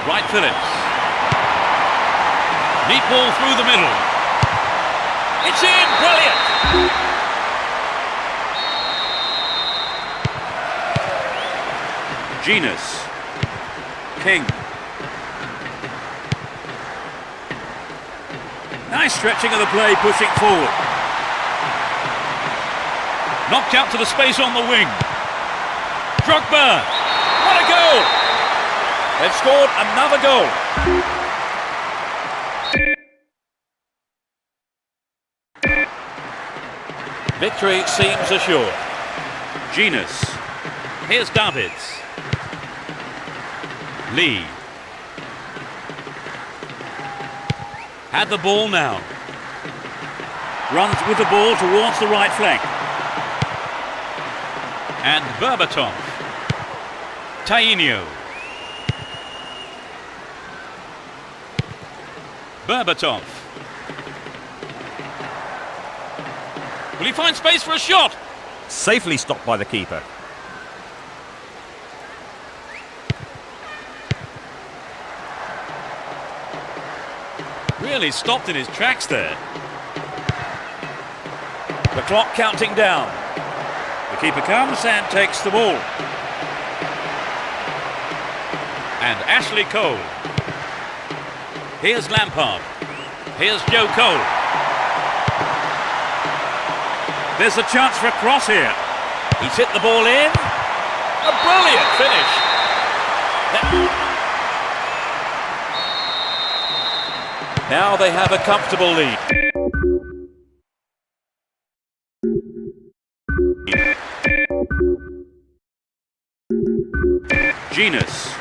S1: Wright Phillips. Neat ball through the middle. It's in! Brilliant! Genus. King. Nice stretching of the play, pushing forward. Knocked out to the space on the wing. Drogba. What a goal! They've scored another goal. Victory seems assured. Genus. Here's Davids. Lee. Had the ball now. Runs with the ball towards the right flank. And Berbatov. Tainio. Berbatov. Will he find space for a shot?
S2: Safely stopped by the keeper.
S1: Really stopped in his tracks there. The clock counting down. The keeper comes and takes the ball. And Ashley Cole. Here's Lampard. Here's Joe Cole. There's a chance for a cross here. He's hit the ball in. A brilliant finish. Now they have a comfortable lead. Genus,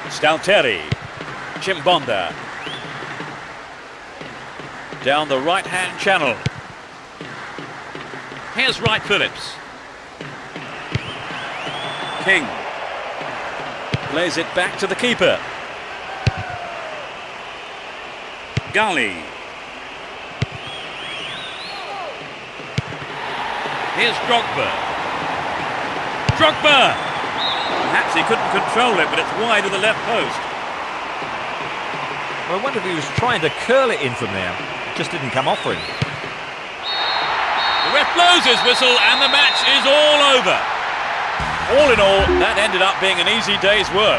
S1: Stalteri, Chimbonda. Down the right-hand channel. Here's Wright Phillips. King plays it back to the keeper. Gali. Here's Drogba. Drogba! Perhaps he couldn't control it, but it's wide of the left post.
S2: Well, I wonder if he was trying to curl it in from there. It just didn't come off for him.
S1: The ref blows his whistle and the match is all over. All in all, that ended up being an easy day's work.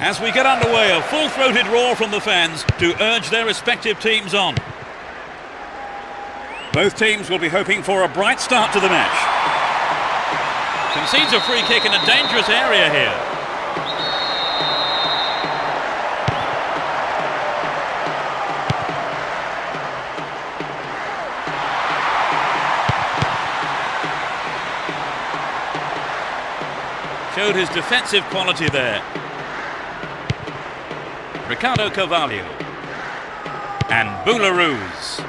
S1: As we get underway, a full-throated roar from the fans to urge their respective teams on. Both teams will be hoping for a bright start to the match. Concedes a free kick in a dangerous area here. Showed his defensive quality there. Ricardo Carvalho and Boularus.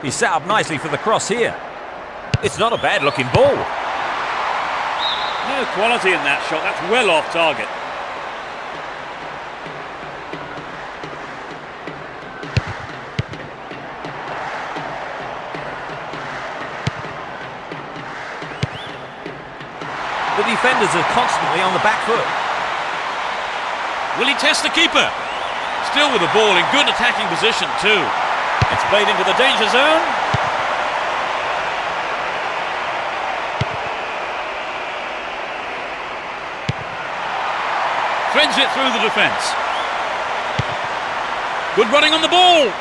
S2: He's set up nicely for the cross here. It's not a bad looking ball.
S1: No quality in that shot, that's well off target.
S2: The defenders are constantly on the back foot.
S1: Will he test the keeper? Still with the ball in good attacking position too. It's played into the danger zone. Threads it through the defence. Good running on the ball.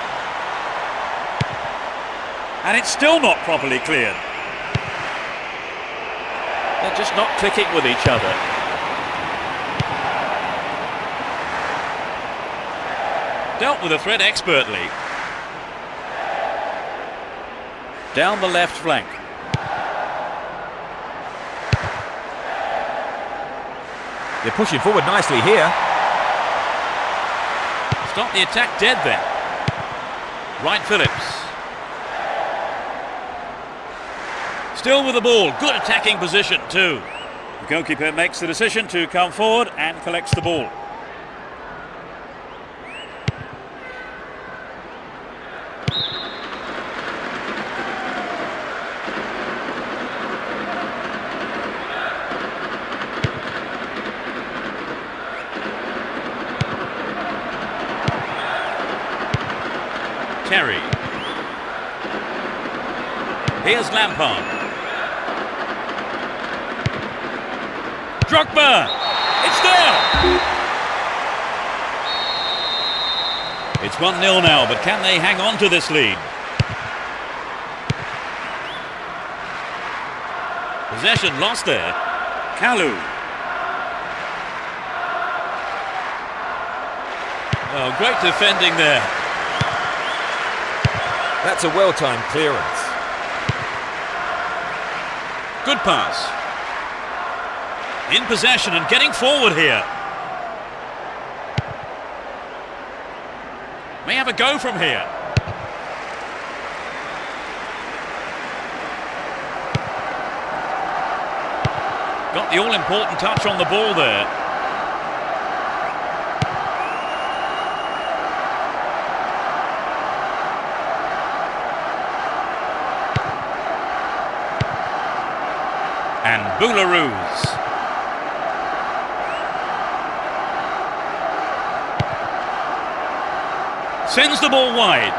S1: And it's still not properly cleared. They're just not clicking with each other. Dealt with the threat expertly. Down the left flank.
S2: They're pushing forward nicely here.
S1: Stop the attack dead then. Wright Phillips. Still with the ball, good attacking position too. The goalkeeper makes the decision to come forward and collects the ball. Terry. Here's Lampard. Drogba! It's there! It's 1-0 now, but can they hang on to this lead? Possession lost there. Kalu. Oh, great defending there.
S2: That's a well-timed clearance.
S1: Good pass. In possession and getting forward here. May have a go from here. Got the all-important touch on the ball there. And Boularus. Sends the ball wide.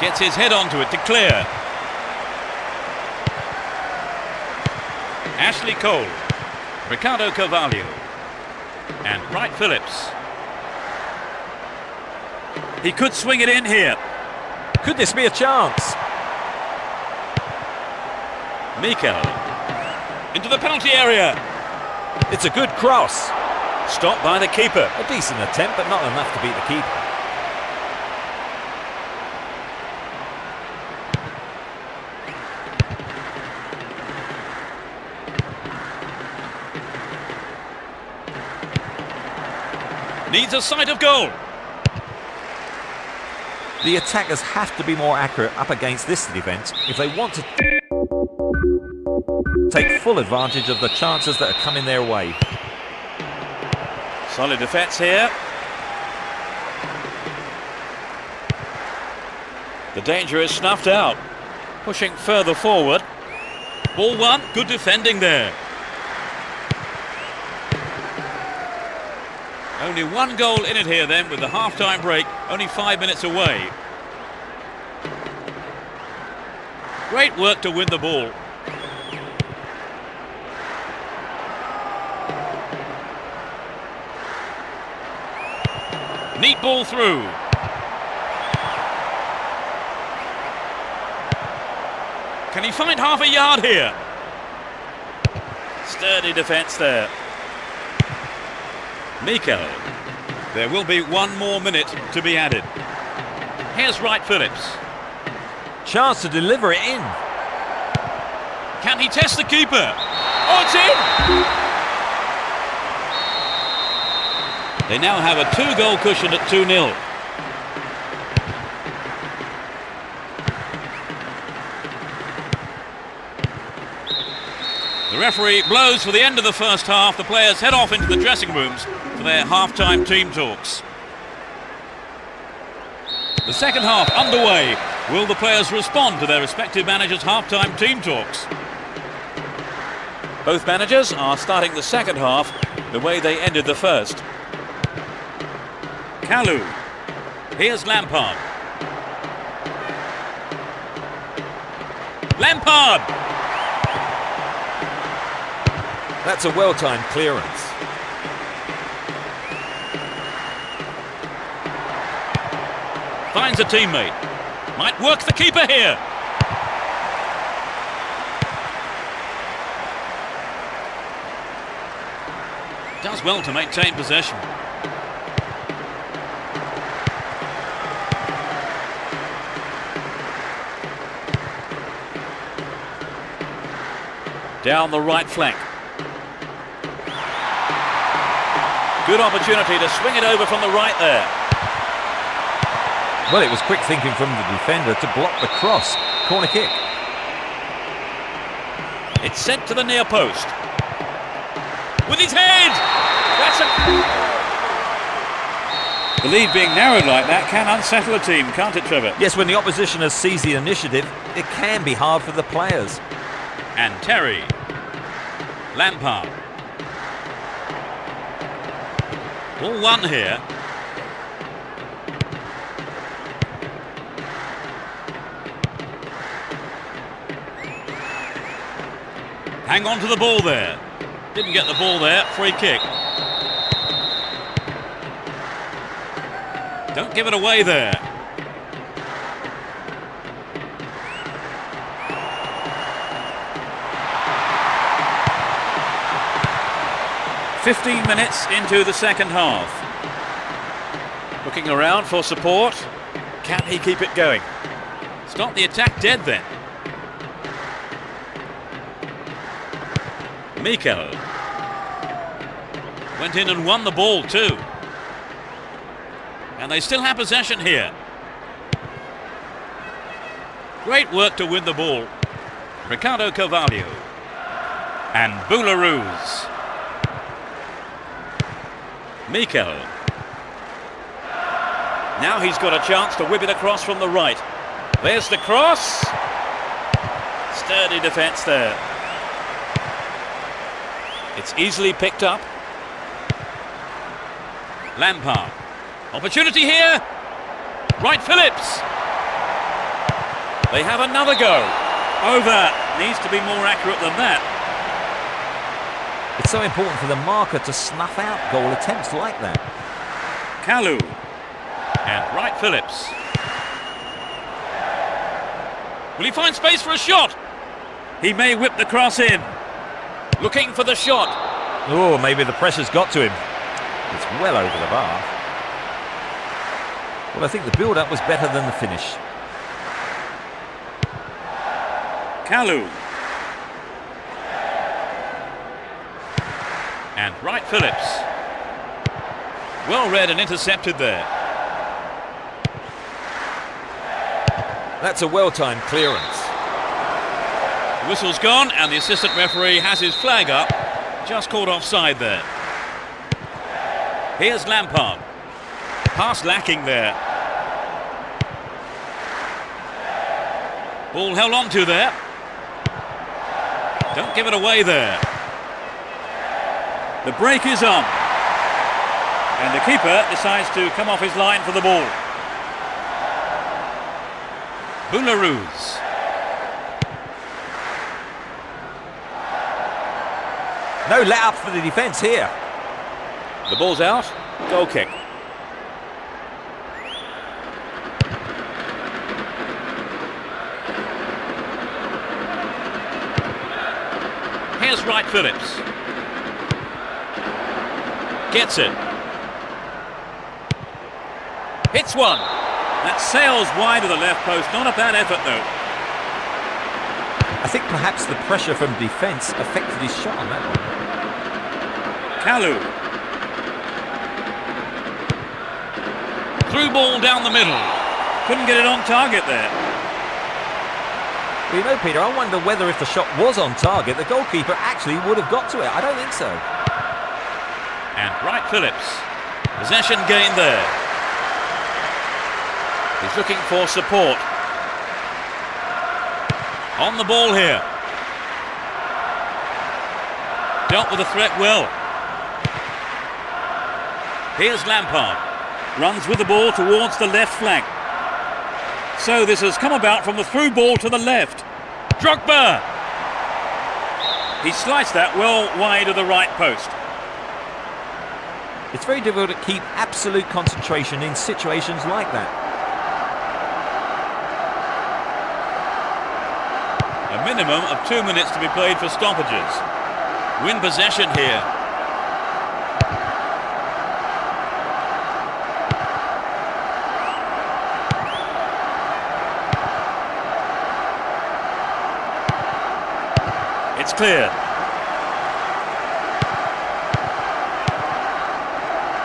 S1: Gets his head onto it to clear. Ashley Cole. Ricardo Carvalho. And Wright Phillips. He could swing it in here.
S2: Could this be a chance?
S1: Mikel. Into the penalty area.
S2: It's a good cross.
S1: Stopped by the keeper.
S2: A decent attempt, but not enough to beat the keeper.
S1: Needs a sight of goal.
S2: The attackers have to be more accurate up against this defence if they want to take full advantage of the chances that are coming their way.
S1: Solid defence here. The danger is snuffed out. Pushing further forward. Ball one, good defending there. Only one goal in it here then with the half-time break, only 5 minutes away. Great work to win the ball. Neat ball through. Can he find half a yard here? Sturdy defence there. Mikel. There will be 1 more minute to be added. Here's Wright Phillips.
S2: Chance to deliver it in.
S1: Can he test the keeper? Oh, it's in! They now have a 2-goal cushion at 2-0. The referee blows for the end of the first half. The players head off into the dressing rooms for their half-time team talks. The second half underway. Will the players respond to their respective managers' half-time team talks? Both managers are starting the second half the way they ended the first. Kalu. Here's Lampard. Lampard!
S2: That's a well-timed clearance.
S1: Finds a teammate. Might work the keeper here. Does well to maintain possession. Down the right flank. Good opportunity to swing it over from the right there.
S2: Well, it was quick thinking from the defender to block the cross. Corner kick.
S1: It's sent to the near post. With his head! That's a... The lead being narrowed like that can unsettle a team, can't it, Trevor?
S2: Yes, when the opposition has seized the initiative, it can be hard for the players.
S1: And Terry. Lampard. Ball one here. Hang on to the ball there. Didn't get the ball there. Free kick. Don't give it away there. "15 minutes into the second half. Looking around for support. Can he keep it going? Stop the attack dead then. Mikel went in and won the ball too. And they still have possession here. Great work to win the ball. Ricardo Carvalho and Boularus. Mikel. Now he's got a chance to whip it across from the right. There's the cross. Sturdy defence there. It's easily picked up. Lampard. Opportunity here. Right, Phillips. They have another go. Over. Needs to be more accurate than that.
S2: It's so important for the marker to snuff out goal attempts like that.
S1: Kalu. And right, Phillips. Will he find space for a shot? He may whip the cross in. Looking for the shot.
S2: Oh, maybe the pressure's got to him. It's well over the bar. Well, I think the build-up was better than the finish.
S1: Kalu. And right, Phillips. Well read and intercepted there.
S2: That's a well-timed clearance.
S1: The whistle's gone and the assistant referee has his flag up. Just caught offside there. Here's Lampard. Pass lacking there. Ball held on to there. Don't give it away there. The break is on. And the keeper decides to come off his line for the ball. Boularus.
S2: No let up for the defence here.
S1: The ball's out. Goal kick. Here's right, Phillips. Gets it. Hits one. That sails wide of the left post. Not a bad effort though.
S2: I think perhaps the pressure from defence affected his shot on that one.
S1: Kalu. Through ball down the middle. Couldn't get it on target there.
S2: Well, you know, Peter, I wonder whether if the shot was on target, the goalkeeper actually would have got to it. I don't think so.
S1: And right, Phillips. Possession gained there. He's looking for support. On the ball here. Dealt with the threat well. Here's Lampard. Runs with the ball towards the left flank. So this has come about from the through ball to the left. Drogba! He sliced that well wide of the right post.
S2: It's very difficult to keep absolute concentration in situations like that.
S1: A minimum of 2 minutes to be played for stoppages. Win possession here. It's clear.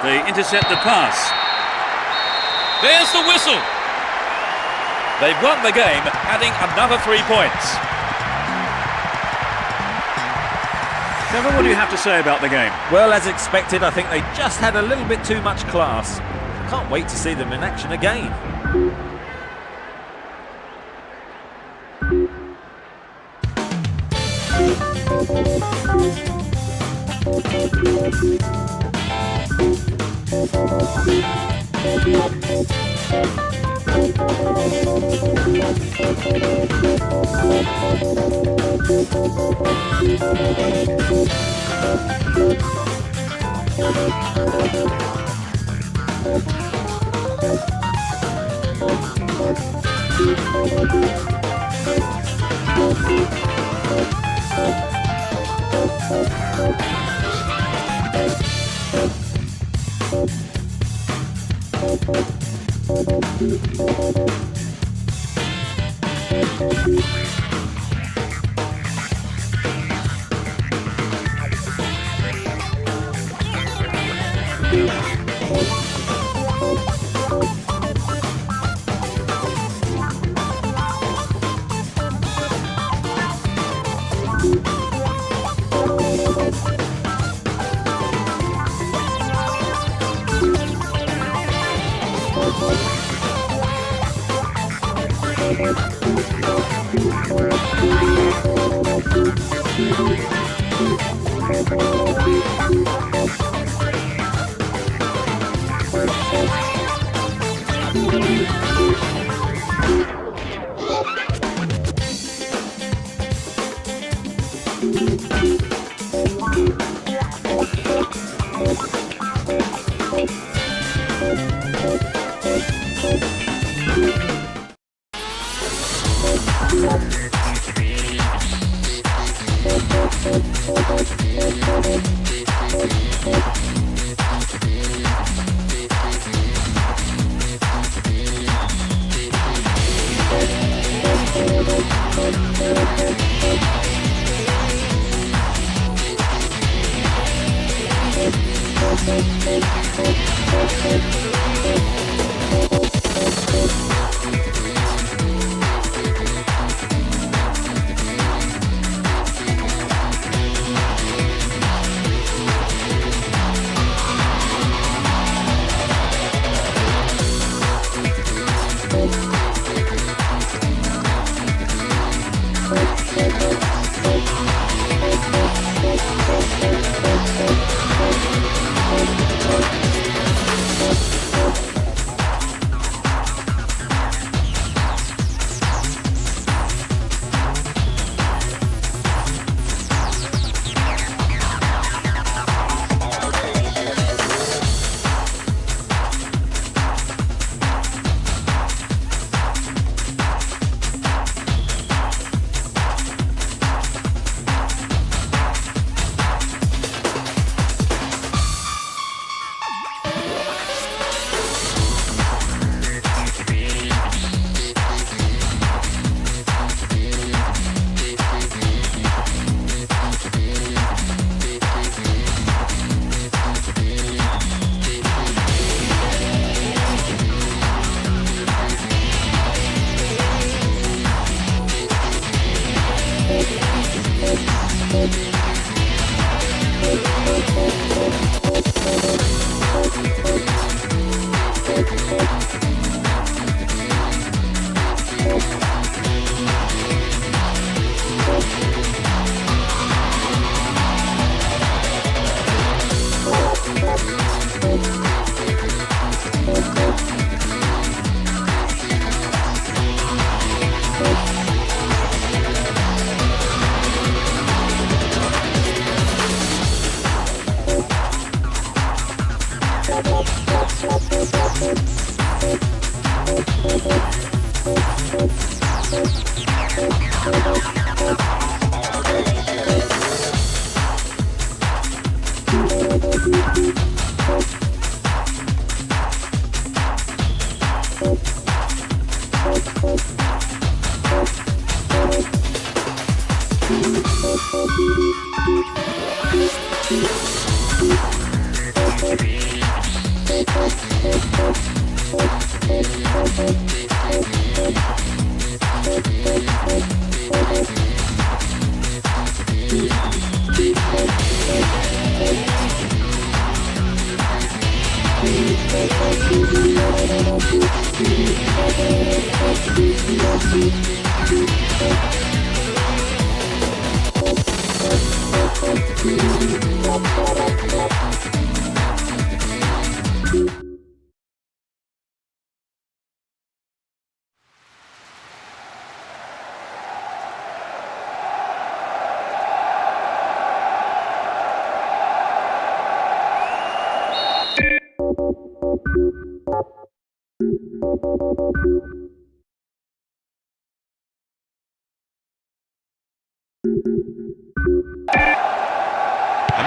S1: They intercept the pass. There's the whistle. They've won the game, adding another 3 points. Trevor, what do you have to say about the game?
S2: Well, as expected, I think they just had a little bit too much class. Can't wait to see them in action again.
S1: A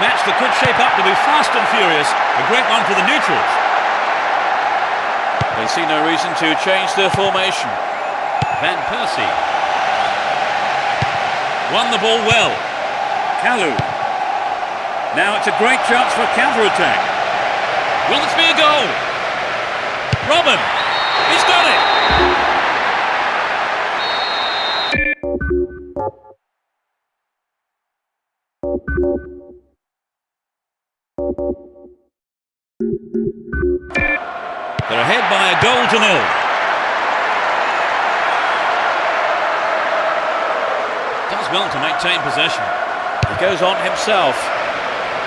S1: match that could shape up to be fast and furious, a great one for the neutrals. They see no reason to change their formation. Van Persie won the ball well. Kalu. Now it's a great chance for a counter-attack. Will this be a goal? Robin, he's got it! They're ahead by a goal to nil. Works well to maintain possession. He goes on himself.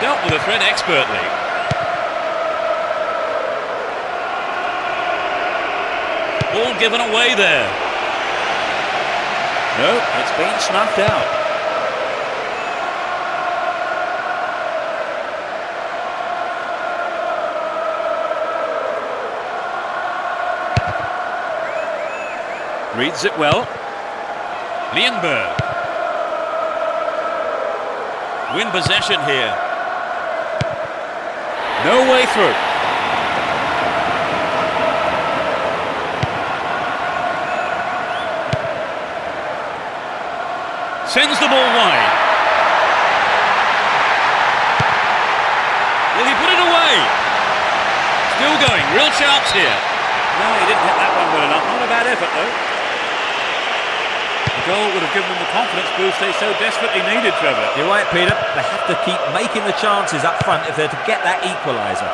S1: Dealt with the threat expertly. Ball given away there. No, it's been snuffed out. Reads it well. Lienberg. Win possession here. No way through. Sends the ball wide. Will he put it away? Still going. Real chance here. No, he didn't hit that one well enough. Not a bad effort though. The goal would have given them the confidence boost they so desperately needed, Trevor.
S2: You're right, Peter. They have to keep making the chances up front if they're to get that equaliser.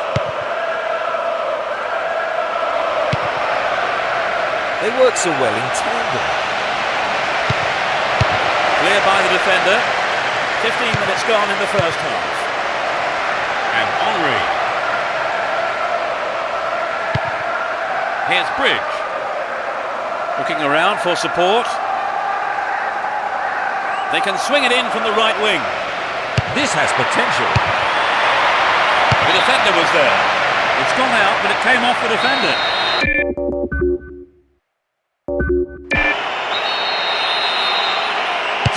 S2: They work so well in tandem.
S1: Clear by the defender. 15 minutes gone in the first half. And Henry. Here's Bridge. Looking around for support. They can swing it in from the right wing.
S2: This has potential.
S1: The defender was there. It's gone out, but it came off the defender.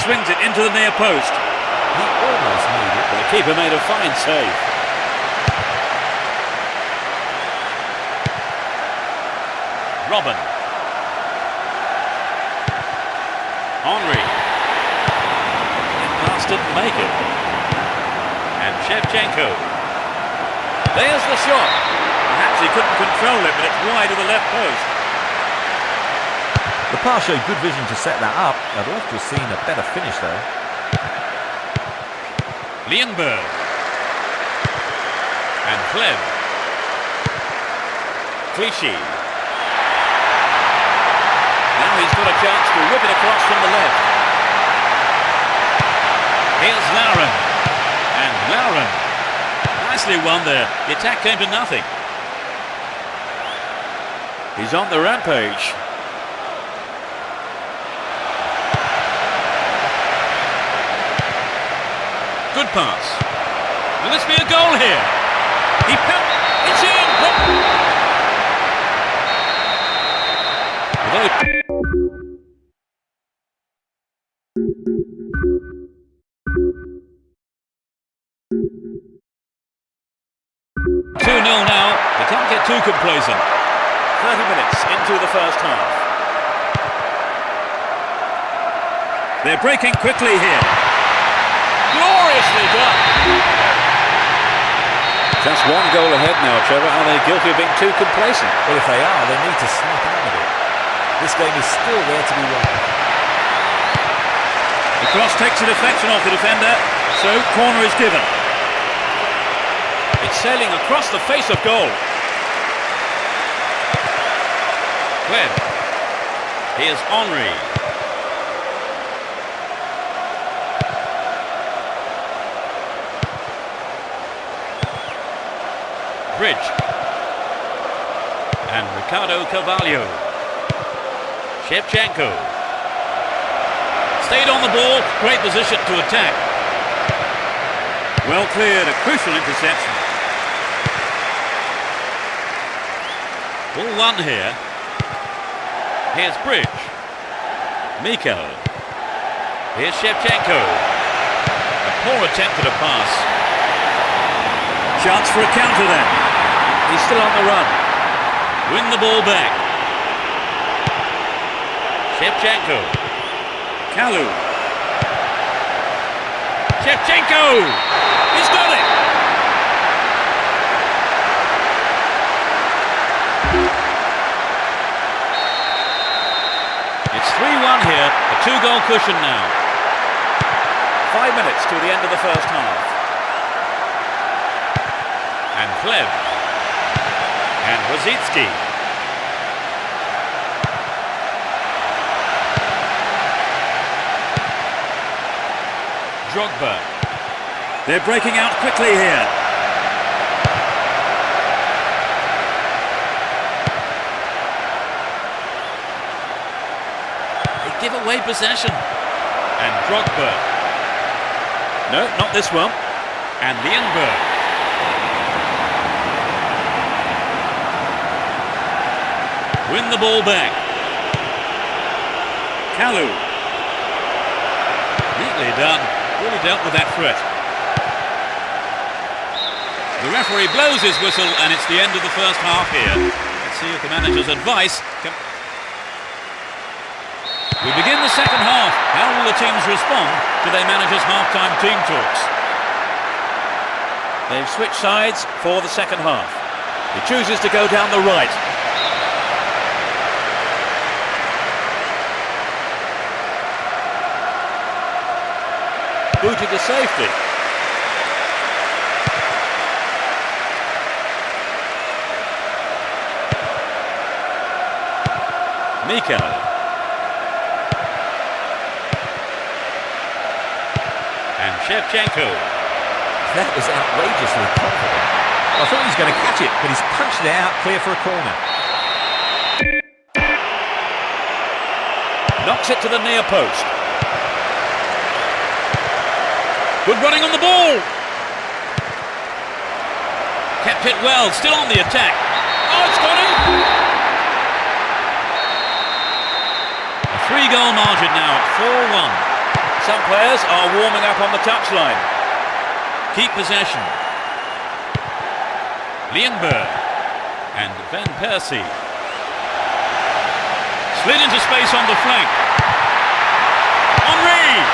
S1: Swings it into the near post.
S2: He almost made it,
S1: but the keeper made a fine save. Robin. Henry. Didn't make it. And Shevchenko. There's the shot. Perhaps he couldn't control it, but it's wide of the left post.
S2: The pass showed good vision to set that up. I'd love to have seen a better finish though.
S1: Lienberg. And Clem. Clichy. Now he's got a chance to whip it across from the left. Here's Lauren, and Lauren, nicely won there. The attack came to nothing. He's on the rampage. Good pass. Will this be a goal here? It's in! Although 2-0 now, they can't get too complacent. 30 minutes into the first half. They're breaking quickly here. Gloriously done! Just one goal ahead now, Trevor. Are they guilty of being too complacent?
S2: Well, if they are, they need to snap out of it. This game is still there to be won.
S1: The cross takes a deflection off the defender, so corner is given. It's sailing across the face of goal. Clem. Here's Henry. Bridge. And Ricardo Carvalho. Shevchenko. Stayed on the ball, great position to attack. Well cleared, a crucial interception. Ball one here. Here's Bridge. Mikel. Here's Shevchenko. A poor attempt at a pass. Chance for a counter then. He's still on the run. Win the ball back. Shevchenko. Kalu. Shevchenko! He's got it! It's 3-1 here, a 2-goal cushion now. 5 minutes to the end of the first half. And Clem. And Rosicki. Drogba. They're breaking out quickly here. They give away possession. And Drogba. No, not this one. And Lienberg. Win the ball back. Kalu. Neatly done. Really dealt with that threat. The referee blows his whistle and it's the end of the first half here. Let's see if the manager's advice can... We begin the second half. How will the teams respond to their manager's half-time team talks? They've switched sides for the second half. He chooses to go down the right. Booted to safety. Mikel. And Shevchenko.
S2: That was outrageously confident. I thought he was going to catch it, but he's punched it out clear for a corner.
S1: Knocks it to the near post. Good running on the ball. Kept it well, still on the attack. Oh, it's gone in. A 3-goal margin now at 4-1. Some players are warming up on the touchline. Keep possession. Lienberg and Van Persie. Slid into space on the flank. Henry!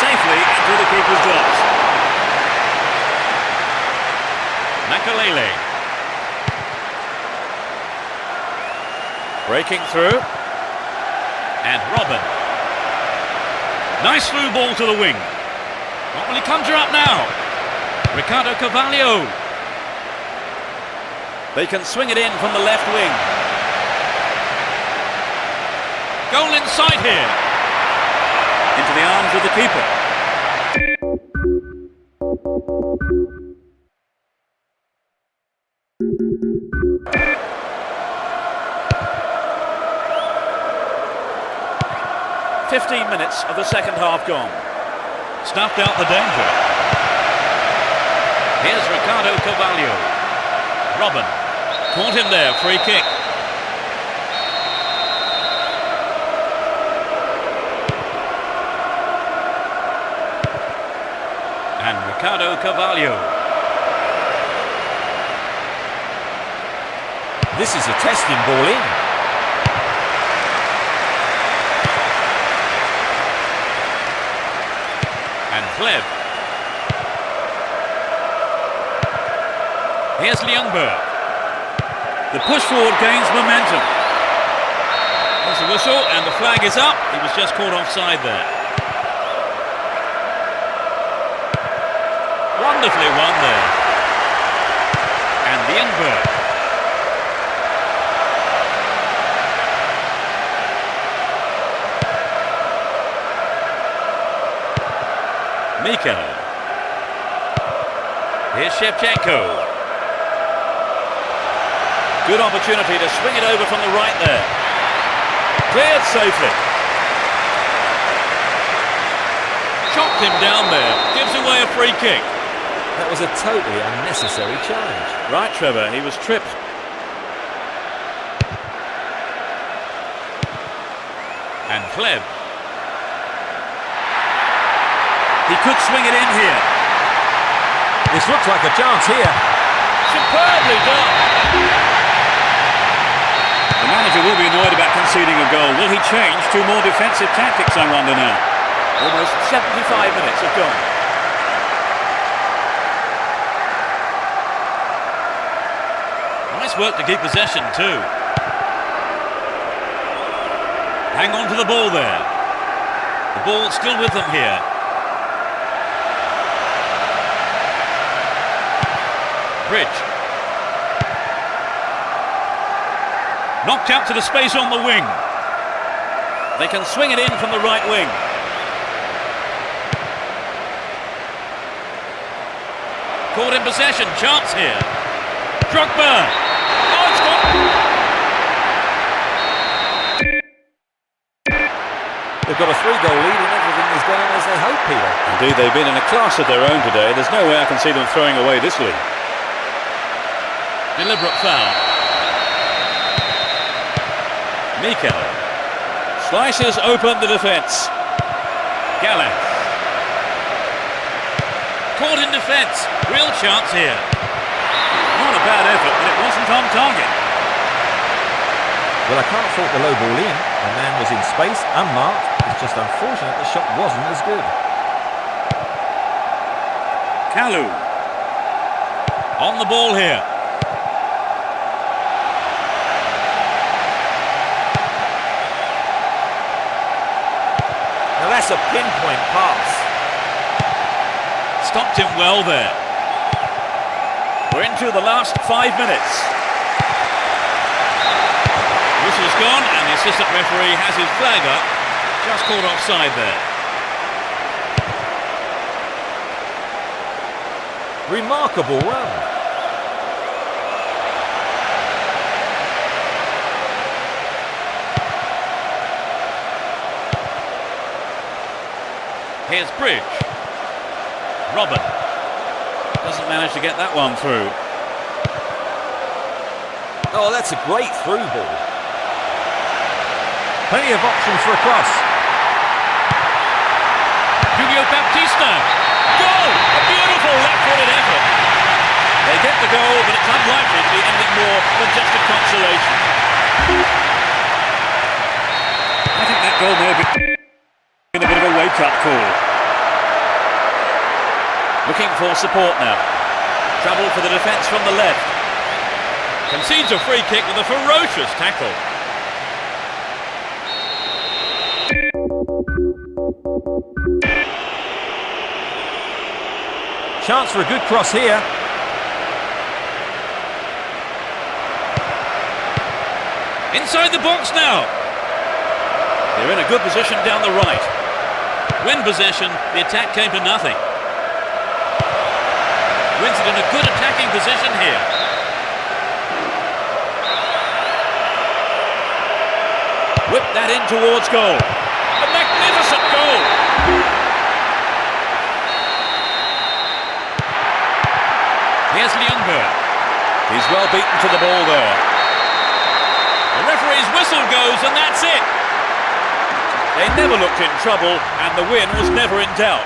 S1: Safely into the keeper's gloves. Makalele. Breaking through. And Robin. Nice through ball to the wing. What will he conjure up now? Ricardo Carvalho. They can swing it in from the left wing. Goal inside here. Into the arms of the keeper. "15 minutes of the second half gone. Snuffed out the danger. Here's Ricardo Carvalho. Robin. Caught him there, free kick. And Ricardo Carvalho.
S2: This is a testing ball in.
S1: And Kleb. Here's Lienberg. The push forward gains momentum. There's the whistle and the flag is up. He was just caught offside there. Wonderfully won there. And Lienberg. Mikel. Here's Shevchenko. Good opportunity to swing it over from the right there. Cleared safely. Chopped him down there. Gives away a free kick.
S2: That was a totally unnecessary challenge.
S1: Right, Trevor, he was tripped. And Kleb. He could swing it in here.
S2: This looks like a chance here.
S1: Superbly done. The manager will be annoyed about conceding a goal. Will he change to more defensive tactics, I wonder now? Almost 75 minutes have gone. Nice work to keep possession too. Hang on to the ball there. The ball still with them here. Bridge. Knocked out to the space on the wing. They can swing it in from the right wing. Caught in possession, chance here. Drogba! Oh, it's gone!
S2: They've got a 3-goal lead and everything is going as they hope, Peter.
S3: Indeed, they've been in a class of their own today. There's no way I can see them throwing away this lead.
S1: Deliberate foul. Mikel.
S3: Slices open the defence.
S1: Gallas. Caught in defence. Real chance here. Not a bad effort, but it wasn't on target.
S2: Well, I can't fault the low ball in. The man was in space, unmarked. It's just unfortunate the shot wasn't as good.
S1: Kalu. On the ball here.
S2: Now that's a pinpoint pass.
S1: Stopped him well there.
S3: We're into the last 5 minutes.
S1: Whistle's gone and the assistant referee has his flag up. Just caught offside there.
S2: Remarkable run.
S1: Here's Bridge. Robin.
S3: Doesn't manage to get that one through.
S2: Oh, that's a great through ball. Plenty of options for a cross.
S1: Julio Baptista. Goal! A beautiful left-footed effort. They get the goal, but it's unlikely to be anything more than just a consolation. I think that goal may have been a bit of a wake-up call.
S3: Looking for support now.
S1: Trouble for the defence from the left. Concedes a free kick with a ferocious tackle.
S2: Chance for a good cross here.
S1: Inside the box now.
S3: They're in a good position down the right.
S1: Win possession, the attack came to nothing. Wins it in a good attacking position here. Whip that in towards goal. A magnificent goal. Here's Ljungberg.
S3: He's well beaten to the ball there.
S1: The referee's whistle goes and that's it.
S3: They never looked in trouble and the win was never in doubt.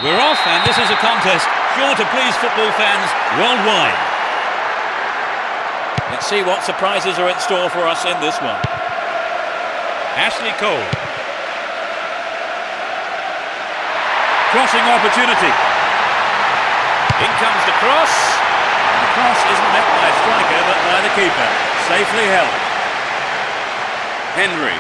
S1: We're off, and this is a contest sure to please football fans worldwide.
S3: Let's see what surprises are in store for us in this one.
S1: Ashley Cole.
S3: crossing opportunity. In comes the cross. The cross isn't met by a striker, but by the keeper. Safely held. Henry.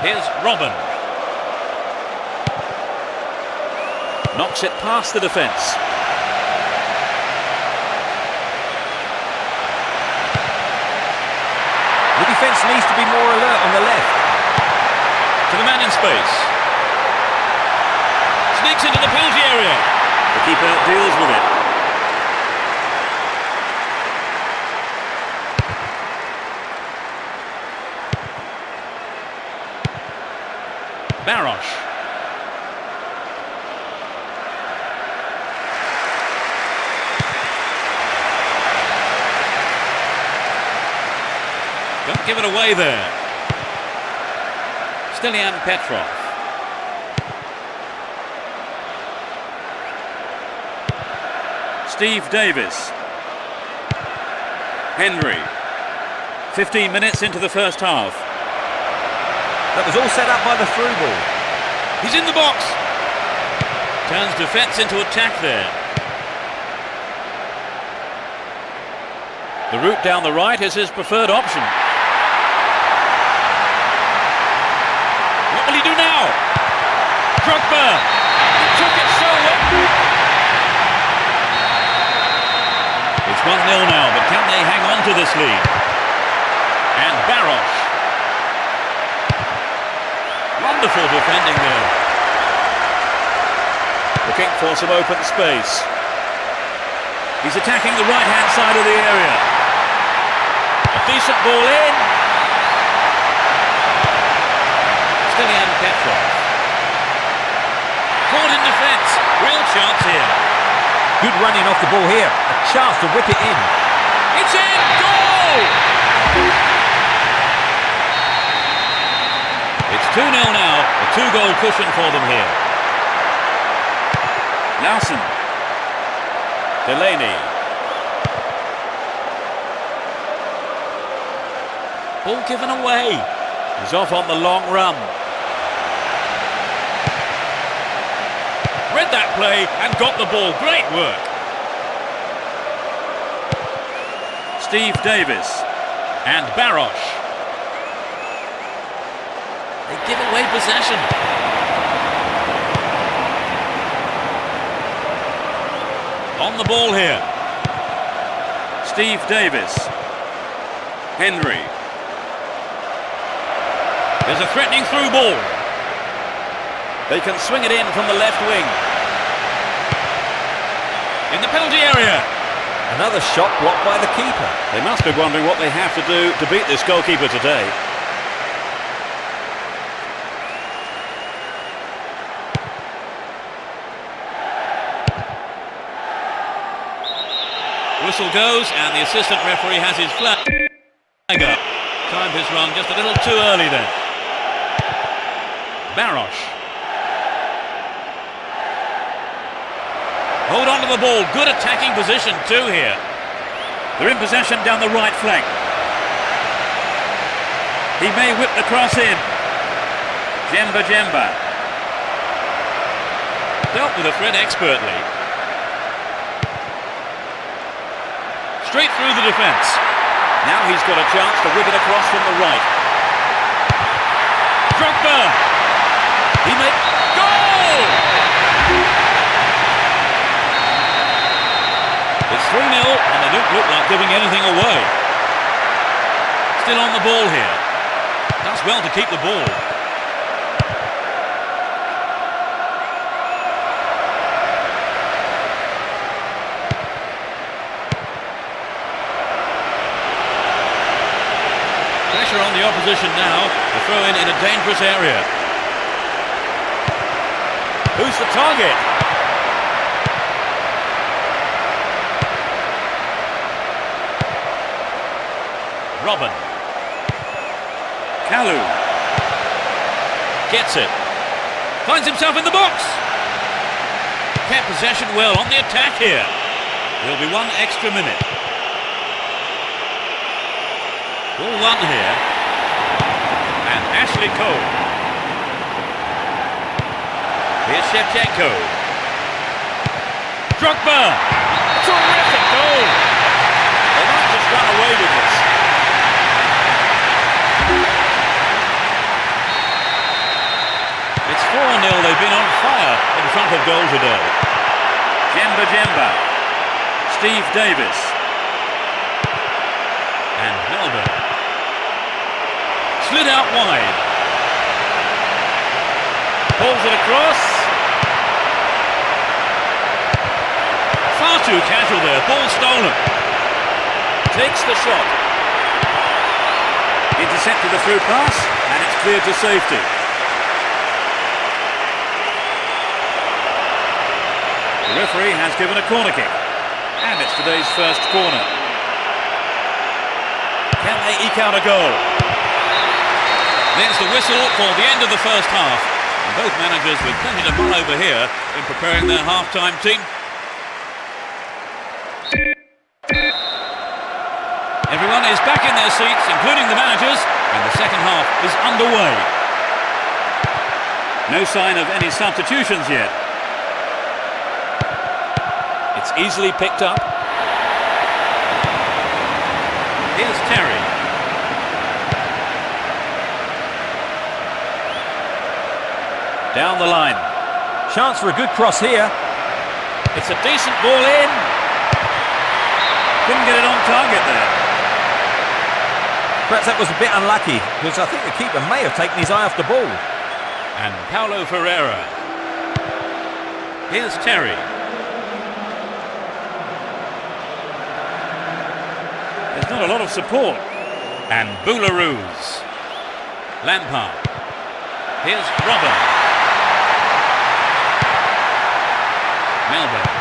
S1: Here's Robin. Knocks it past the defence.
S2: The defence needs to be more alert on the left.
S1: To the man in space. Sneaks into the penalty area.
S3: The keeper deals with it.
S1: Barosh. Don't give it away there. Stilian Petrov.
S3: Steve Davis. Henry. 15 minutes into the first half.
S2: That was all set up by the through ball.
S1: He's in the box. Turns defence into attack there. The route down the right is his preferred option. What will he do now? Drogba! He took it so well. It's 1-0 now, but can they hang on to this lead? And Barosh. Wonderful defending there. Looking for some open space. He's attacking the right-hand side of the area. A decent ball in. Stilian Petrov. Caught in defence. Real chance here.
S2: Good running off the ball here. A chance to whip it in.
S1: It's in! Goal! It's 2-0 now. A 2-goal cushion for them here.
S3: Larson. Delaney.
S1: Ball given away. He's off on the long run. Read that play and got the ball. Great work.
S3: Steve Davis.
S1: And Barosh. They give away possession. On the ball here.
S3: Steve Davis. Henry.
S1: There's a threatening through ball. They can swing it in from the left wing. In the penalty area.
S2: Another shot blocked by the keeper.
S3: They must be wondering what they have to do to beat this goalkeeper today.
S1: Whistle goes and the assistant referee has his flag up. Timed his run just a little too early then. Barosh. Hold on to the ball. Good attacking position too here.
S3: They're in possession down the right flank. He may whip the cross in. Jemba.
S1: Dealt with the threat expertly. Straight through the defence. Now he's got a chance to whip it across from the right. Drogba! He may... Goal! It's 3-0 and they don't look like giving anything away. Still on the ball here. Does well to keep the ball. Pressure on the opposition now. The throw in a dangerous area. Who's the target? Robin.
S3: Kalu.
S1: Gets it. Finds himself in the box. Kept possession well on the attack here. There'll be one extra minute. Ball one here. And Ashley Cole. Here's Shevchenko. Drogba. Terrific goal. They might just run away with this. It's 4-0. They've been on fire in front of goal today.
S3: Jemba. Steve Davis.
S1: And Melbourne. Slid out wide. Pulls it across. Far too casual there. Ball stolen. Takes the shot.
S3: Intercepted the through pass, and it's cleared to safety. The referee has given a corner kick, and it's today's first corner.
S1: Can they eke out a goal? There's the whistle for the end of the first half. And both managers with plenty to mull over here in preparing their half-time team. Everyone is back in their seats, including the managers, and the second half is underway.
S3: No sign of any substitutions yet.
S1: It's easily picked up. Here's Terry.
S3: Down the line.
S2: Chance for a good cross here.
S1: It's a decent ball in.
S3: Couldn't get it on target there.
S2: Perhaps that was a bit unlucky, because I think the keeper may have taken his eye off the ball.
S1: And Paulo Ferreira. Here's Terry.
S3: There's not a lot of support.
S1: And Boularus. Lampard. Here's Robin. Melbourne.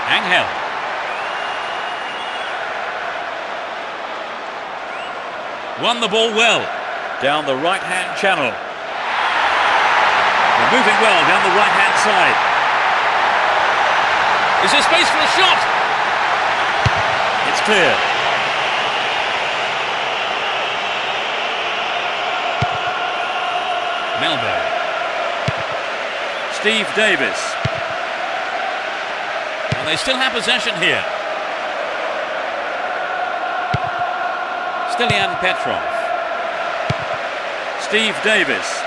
S1: Angel. Won the ball well.
S3: Down the right-hand channel. They're moving well down the right-hand side.
S1: Is there space for a shot?
S3: It's clear.
S1: Melbourne.
S3: Steve Davis.
S1: And they still have possession here. Stilian Petrov.
S3: Steve Davis.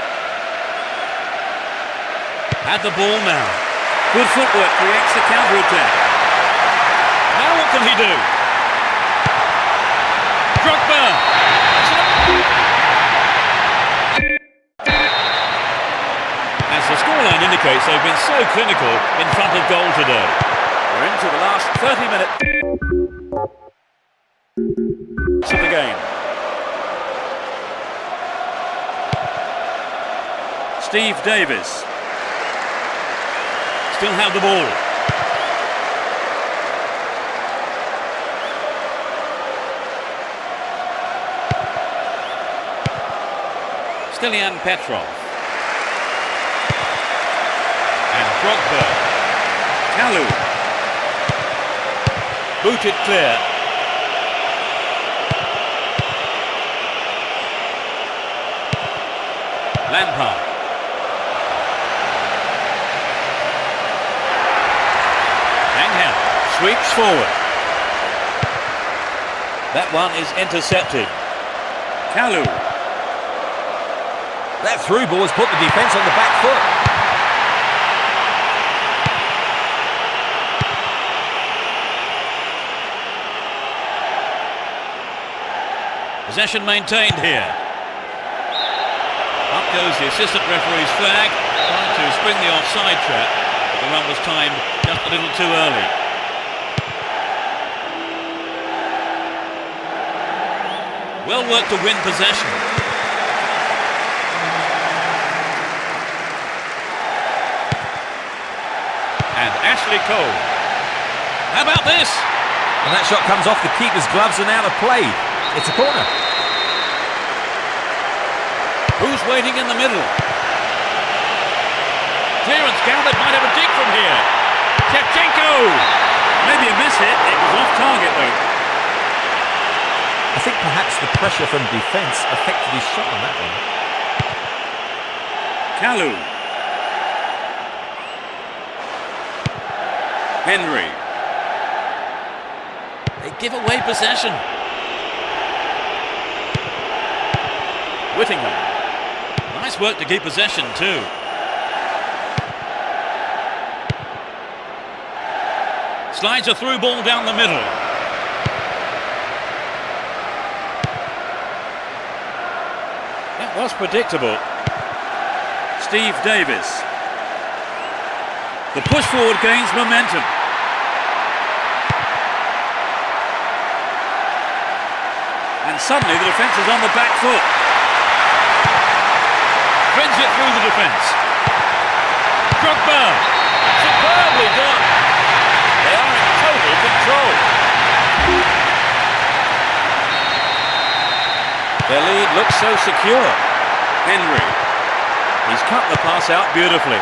S1: Had the ball now.
S3: Good footwork creates the counter-attack.
S1: Now what can he do? Drogba. As the scoreline indicates, they've been so clinical in front of goal today.
S3: We're into the last 30 minutes of the game. Steve Davis.
S1: Still have the ball. Stilian Petrov. And Drogba.
S3: Kalu.
S1: Booted clear. Lampard. Angel sweeps forward. That one is intercepted.
S3: Kalu.
S2: That through ball has put the defence on the back foot.
S1: Possession maintained here. Up goes the assistant referee's flag, trying to spring the offside trap, but the run was timed just a little too early. Well worked to win possession. And Ashley Cole. How about this?
S2: And that shot comes off the keeper's gloves and out of play. It's a corner.
S1: Who's waiting in the middle? clearance gathered, might have a dig from here. Shevchenko!
S3: Maybe a miss hit, it was off target though.
S2: I think perhaps the pressure from defence affected his shot on that one.
S3: Kalu. Henry.
S1: They give away possession. Whittingham. Nice work to keep possession too. Slides a through ball down the middle.
S3: That was predictable. Steve Davis. The push forward gains momentum. And suddenly the defence is on the back foot.
S1: Threads it through the defence. Drogba! Superbly done! They are in total control.
S3: Their lead looks so secure. Henry. He's cut the pass out beautifully.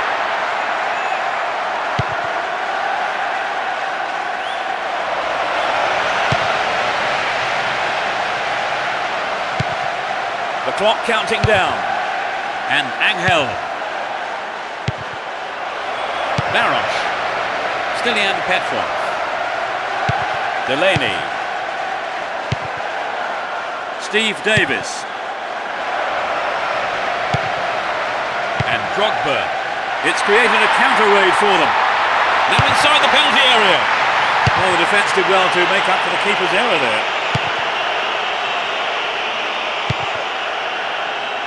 S3: The clock counting down.
S1: And Angel. Baros. Stilian Petrov.
S3: Delaney. Steve Davis.
S1: And Drogba.
S3: It's created a counter raid for them.
S1: Now inside the penalty area.
S3: Well, the defence did well to make up for the keeper's error there.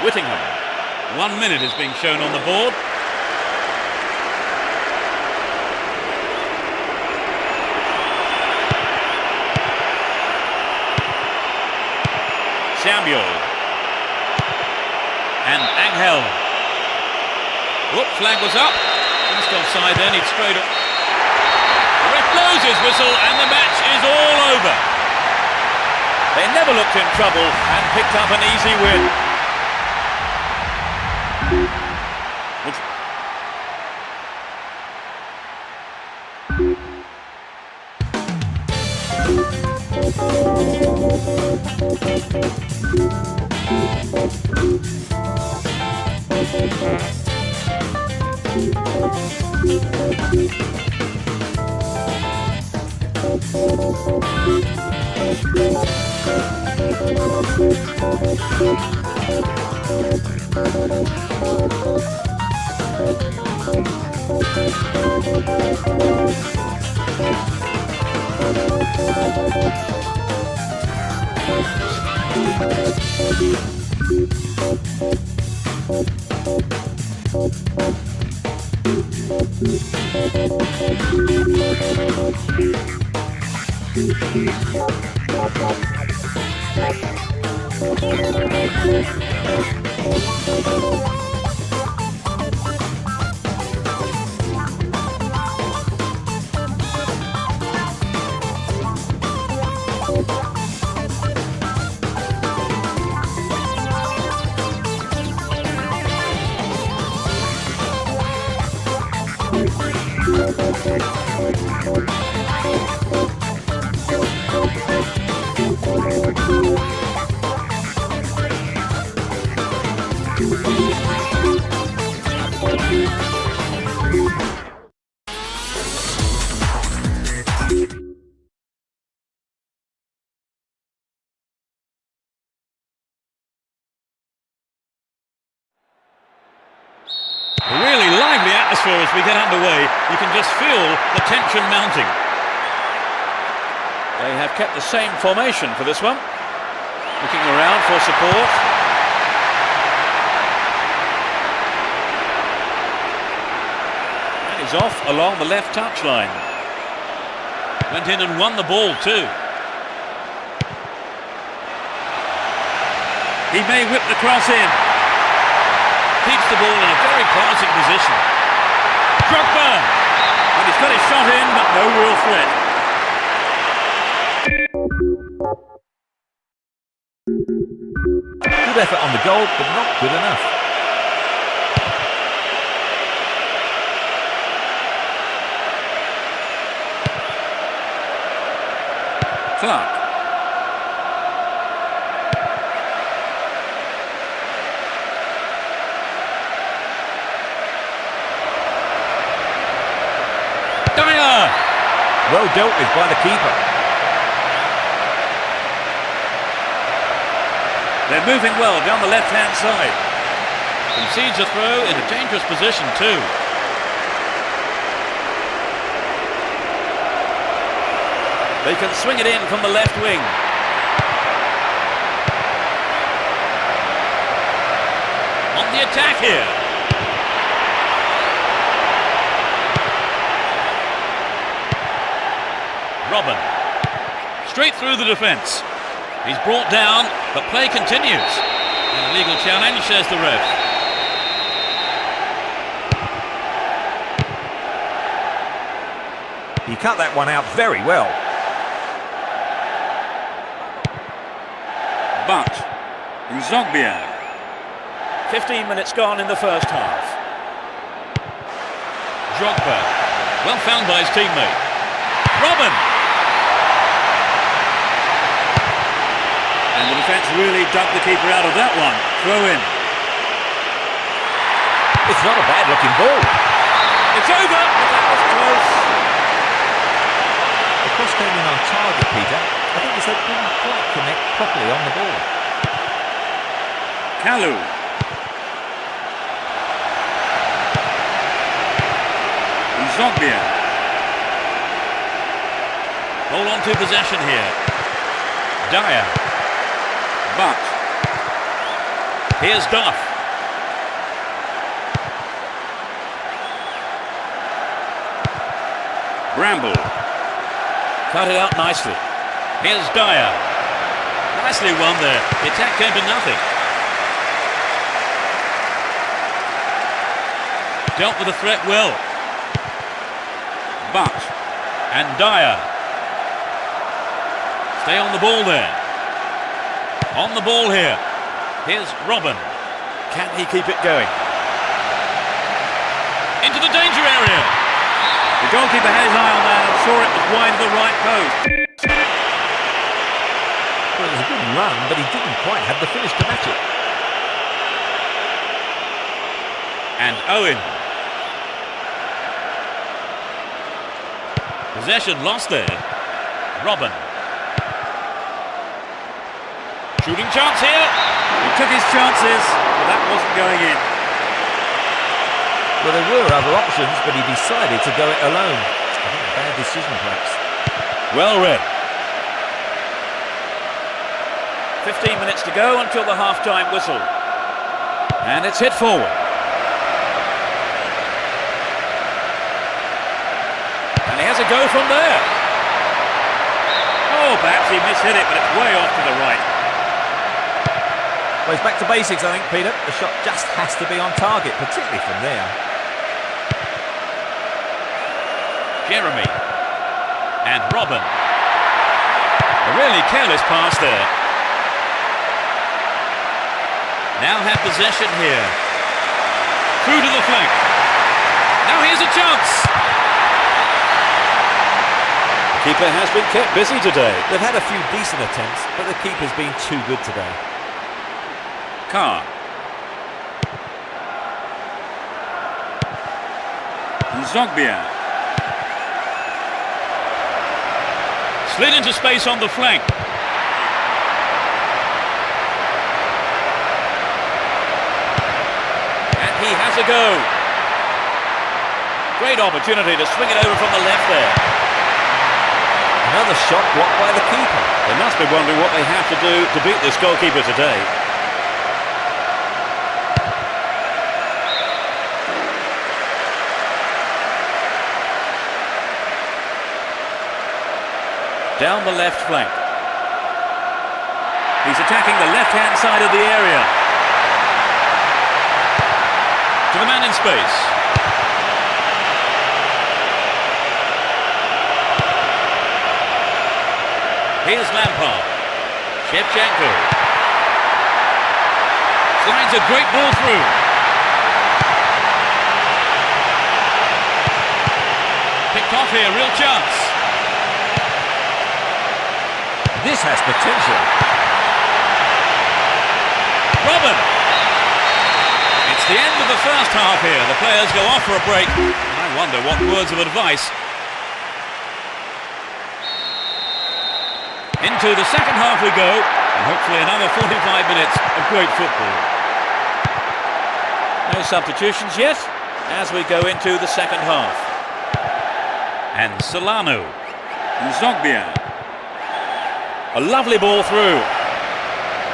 S1: Whittingham. 1 minute is being shown on the board. Samuel. And Angel. Whoop, flag was up. Just offside then, he'd straight up. The ref blows his whistle and the match is all over.
S3: They never looked in trouble and picked up an easy win.
S1: A really lively atmosphere as we get underway. You can just feel the tension mounting.
S3: They have kept the same formation for this one. Looking around for support. And he's off along the left touchline.
S1: Went in and won the ball too.
S3: He may whip the cross in.
S1: Keeps the ball in a very classic position. Drogba!
S3: And he's got his shot in, but no real threat.
S2: Good effort on the goal, but not good enough.
S3: Clark.
S1: Dyer!
S2: Well dealt with by the keeper.
S3: They're moving well down the left-hand side.
S1: Concedes a throw in a dangerous position too.
S3: They can swing it in from the left wing.
S1: On the attack here. Robin. Straight through the defence. He's brought down, but play continues. An illegal challenge, says the ref.
S2: He cut that one out very well.
S3: But Zogbia. 15 minutes gone in the first half.
S1: Drogba. Well found by his teammate. Robin!
S3: And the defence really dug the keeper out of that one. Throw in.
S2: It's not a bad looking ball.
S3: It's over, but that was close.
S2: The cross came in on target, Peter. I think he said didn't quite connect properly on the ball.
S3: Kalu. Zogbia.
S1: Hold on to possession here. Dyer.
S3: But
S1: Here's Duff.
S3: Bramble.
S1: Cut it out nicely. Here's Dyer. Nicely won there. The attack came to nothing. Dealt with the threat well.
S3: But
S1: And Dyer. Stay on the ball there. On the ball here. Here's Robin.
S3: can he keep it going?
S1: Into the danger area.
S3: The goalkeeper had his eye on that and saw it was wide of the right post.
S2: Well, it was a good run, but he didn't quite have the finish to match it.
S1: And Owen. Possession lost there. Robin. Shooting chance here.
S3: He took his chances, but that wasn't going in.
S2: Well, there were other options, but he decided to go it alone. I think a bad decision, perhaps.
S1: Well read.
S3: 15 minutes to go until the half-time whistle.
S1: And it's hit forward. And he has a go from there.
S3: Oh, perhaps he mishit it, but it's way off to the right.
S2: Well, he's back to basics, I think, Peter. The shot just has to be on target, particularly from there.
S1: Jeremy. And Robin. A really careless pass there. Now have possession here. Through to the flank. Now here's a chance. The keeper has been kept busy today.
S2: They've had a few decent attempts, but the keeper's been too good today.
S3: Carr. Zogbia.
S1: Slid into space on the flank. And he has a go. Great opportunity to swing it over from the left there.
S2: Another shot blocked by the keeper.
S1: They must be wondering what they have to do to beat this goalkeeper today. Down the left flank.
S3: He's attacking the left-hand side of the area.
S1: To the man in space. Here's Lampard. Shevchenko. Slides a great ball through. Picked off here, real chance.
S2: This has potential.
S1: Robin! It's the end of the first half here. The players go off for a break. I wonder what words of advice. Into the second half we go, and hopefully another 45 minutes of great football. No substitutions yet, as we go into the second half. And Solano.
S3: Zogbia.
S1: A lovely ball through.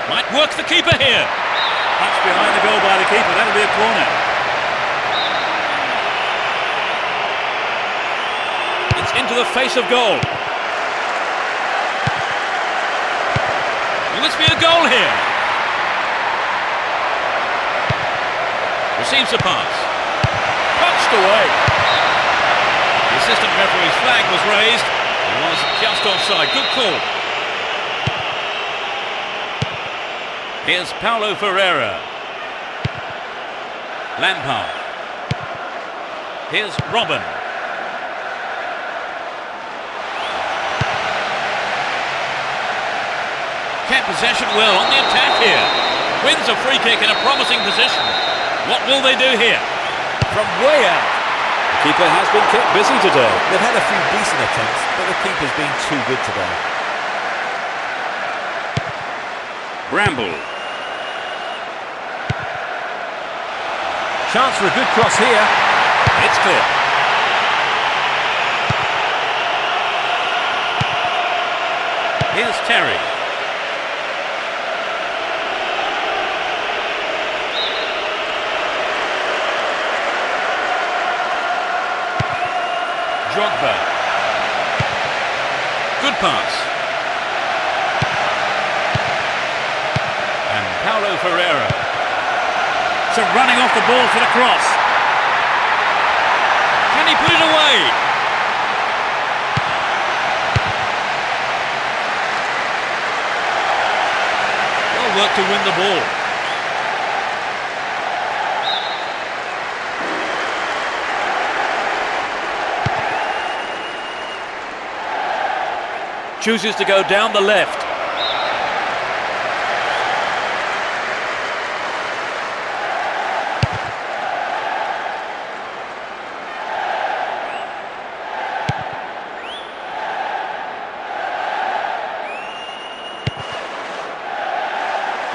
S1: Might work the keeper here.
S3: Touch behind the goal by the keeper. That'll be a corner.
S1: It's into the face of goal. Will this be a goal here? Receives a pass. Punched away. The assistant referee's flag was raised. He was just offside. Good call. Here's Paulo Ferreira. Lampard. Here's Robin. Kept possession well on the attack here. Wins a free kick in a promising position. What will they do here? From way out.
S3: The keeper has been kept busy today.
S2: They've had a few decent attempts, but the keeper's been too good today.
S3: Bramble.
S2: Chance for a good cross here.
S1: It's clear. Here's Terry. Drogba. Good pass. And Paulo Ferreira.
S3: So running off the ball for the cross.
S1: Can he put it away? Well worked to win the ball. Chooses to go down the left.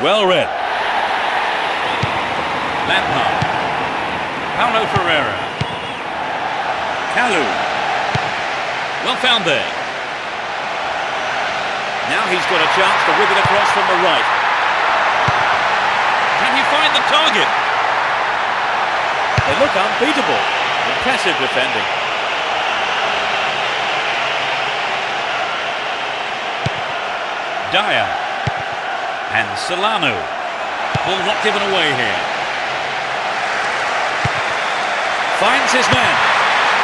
S1: Well read. Lampard. Paulo Ferreira.
S3: Kalu.
S1: Well found there. Now he's got a chance to whip it across from the right. Can he find the target? They look unbeatable. Impressive defending. Dyer. And Solano. Ball not given away here. Finds his man.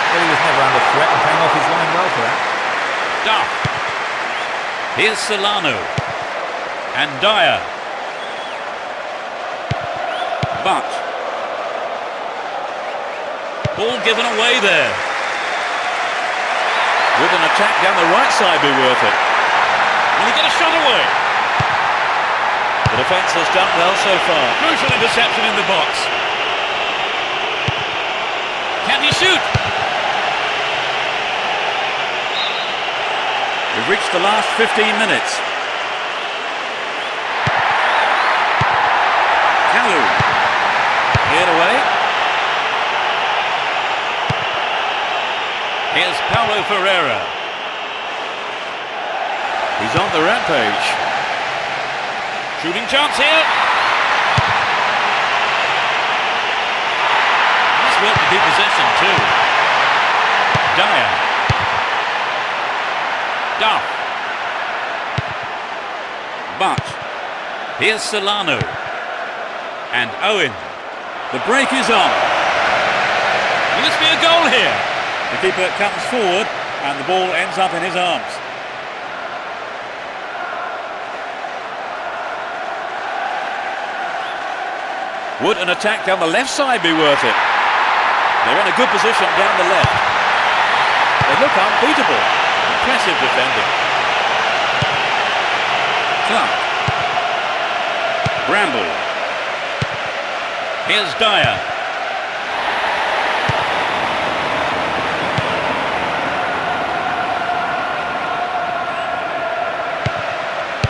S2: Well, he was never under threat and came off his line well for that.
S1: Duff. Here's Solano. And Dyer. But. Ball given away there. Would an attack down the right side be worth it? Will he get a shot away? The defence has done well so far. Crucial interception in the box. Can he shoot?
S3: We've reached the last 15 minutes. Kalu.
S1: Cleared away. Here's Paulo Ferreira. He's on the rampage. Shooting chance here. Nice work to keep possession too. Dyer. Duff. But here's Solano. And Owen.
S3: The break is on.
S1: Will this be a goal here?
S3: The keeper comes forward and the ball ends up in his arms.
S1: Would an attack down the left side be worth it? They're in a good position down the left. They look unbeatable. Impressive defending.
S3: Clark. Bramble.
S1: Here's Dyer.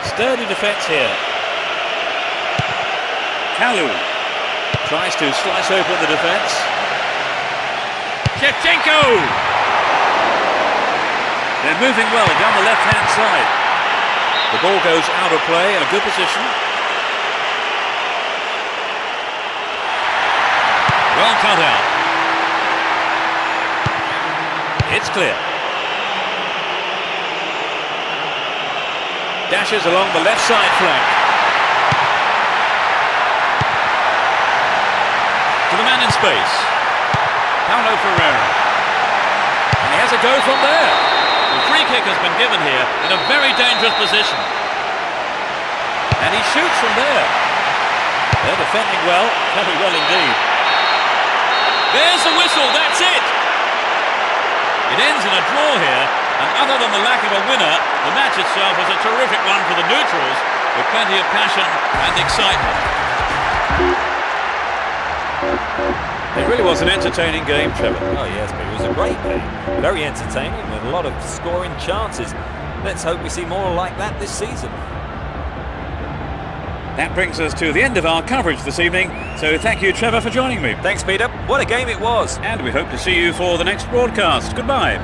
S1: Sturdy defence here.
S3: Kalu.
S1: Tries to slice open the defence. Shevchenko!
S3: They're moving well down the left-hand side.
S1: The ball goes out of play in a good position. Well cut out. It's clear. Dashes along the left side flank. To the man in space. Paulo Ferreira. And he has a go from there. The free kick has been given here in a very dangerous position. And he shoots from there. They're defending well, very well indeed. There's the whistle, that's it! It ends in a draw here, and other than the lack of a winner, the match itself was a terrific one for the neutrals, with plenty of passion and excitement. It really was an entertaining game, Trevor.
S2: Oh yes, but it was a great game. Very entertaining with a lot of scoring chances. Let's hope we see more like that this season.
S3: That brings us to the end of our coverage this evening, so thank you, Trevor, for joining me.
S2: Thanks, Peter. What a game it was.
S3: And we hope to see you for the next broadcast. Goodbye.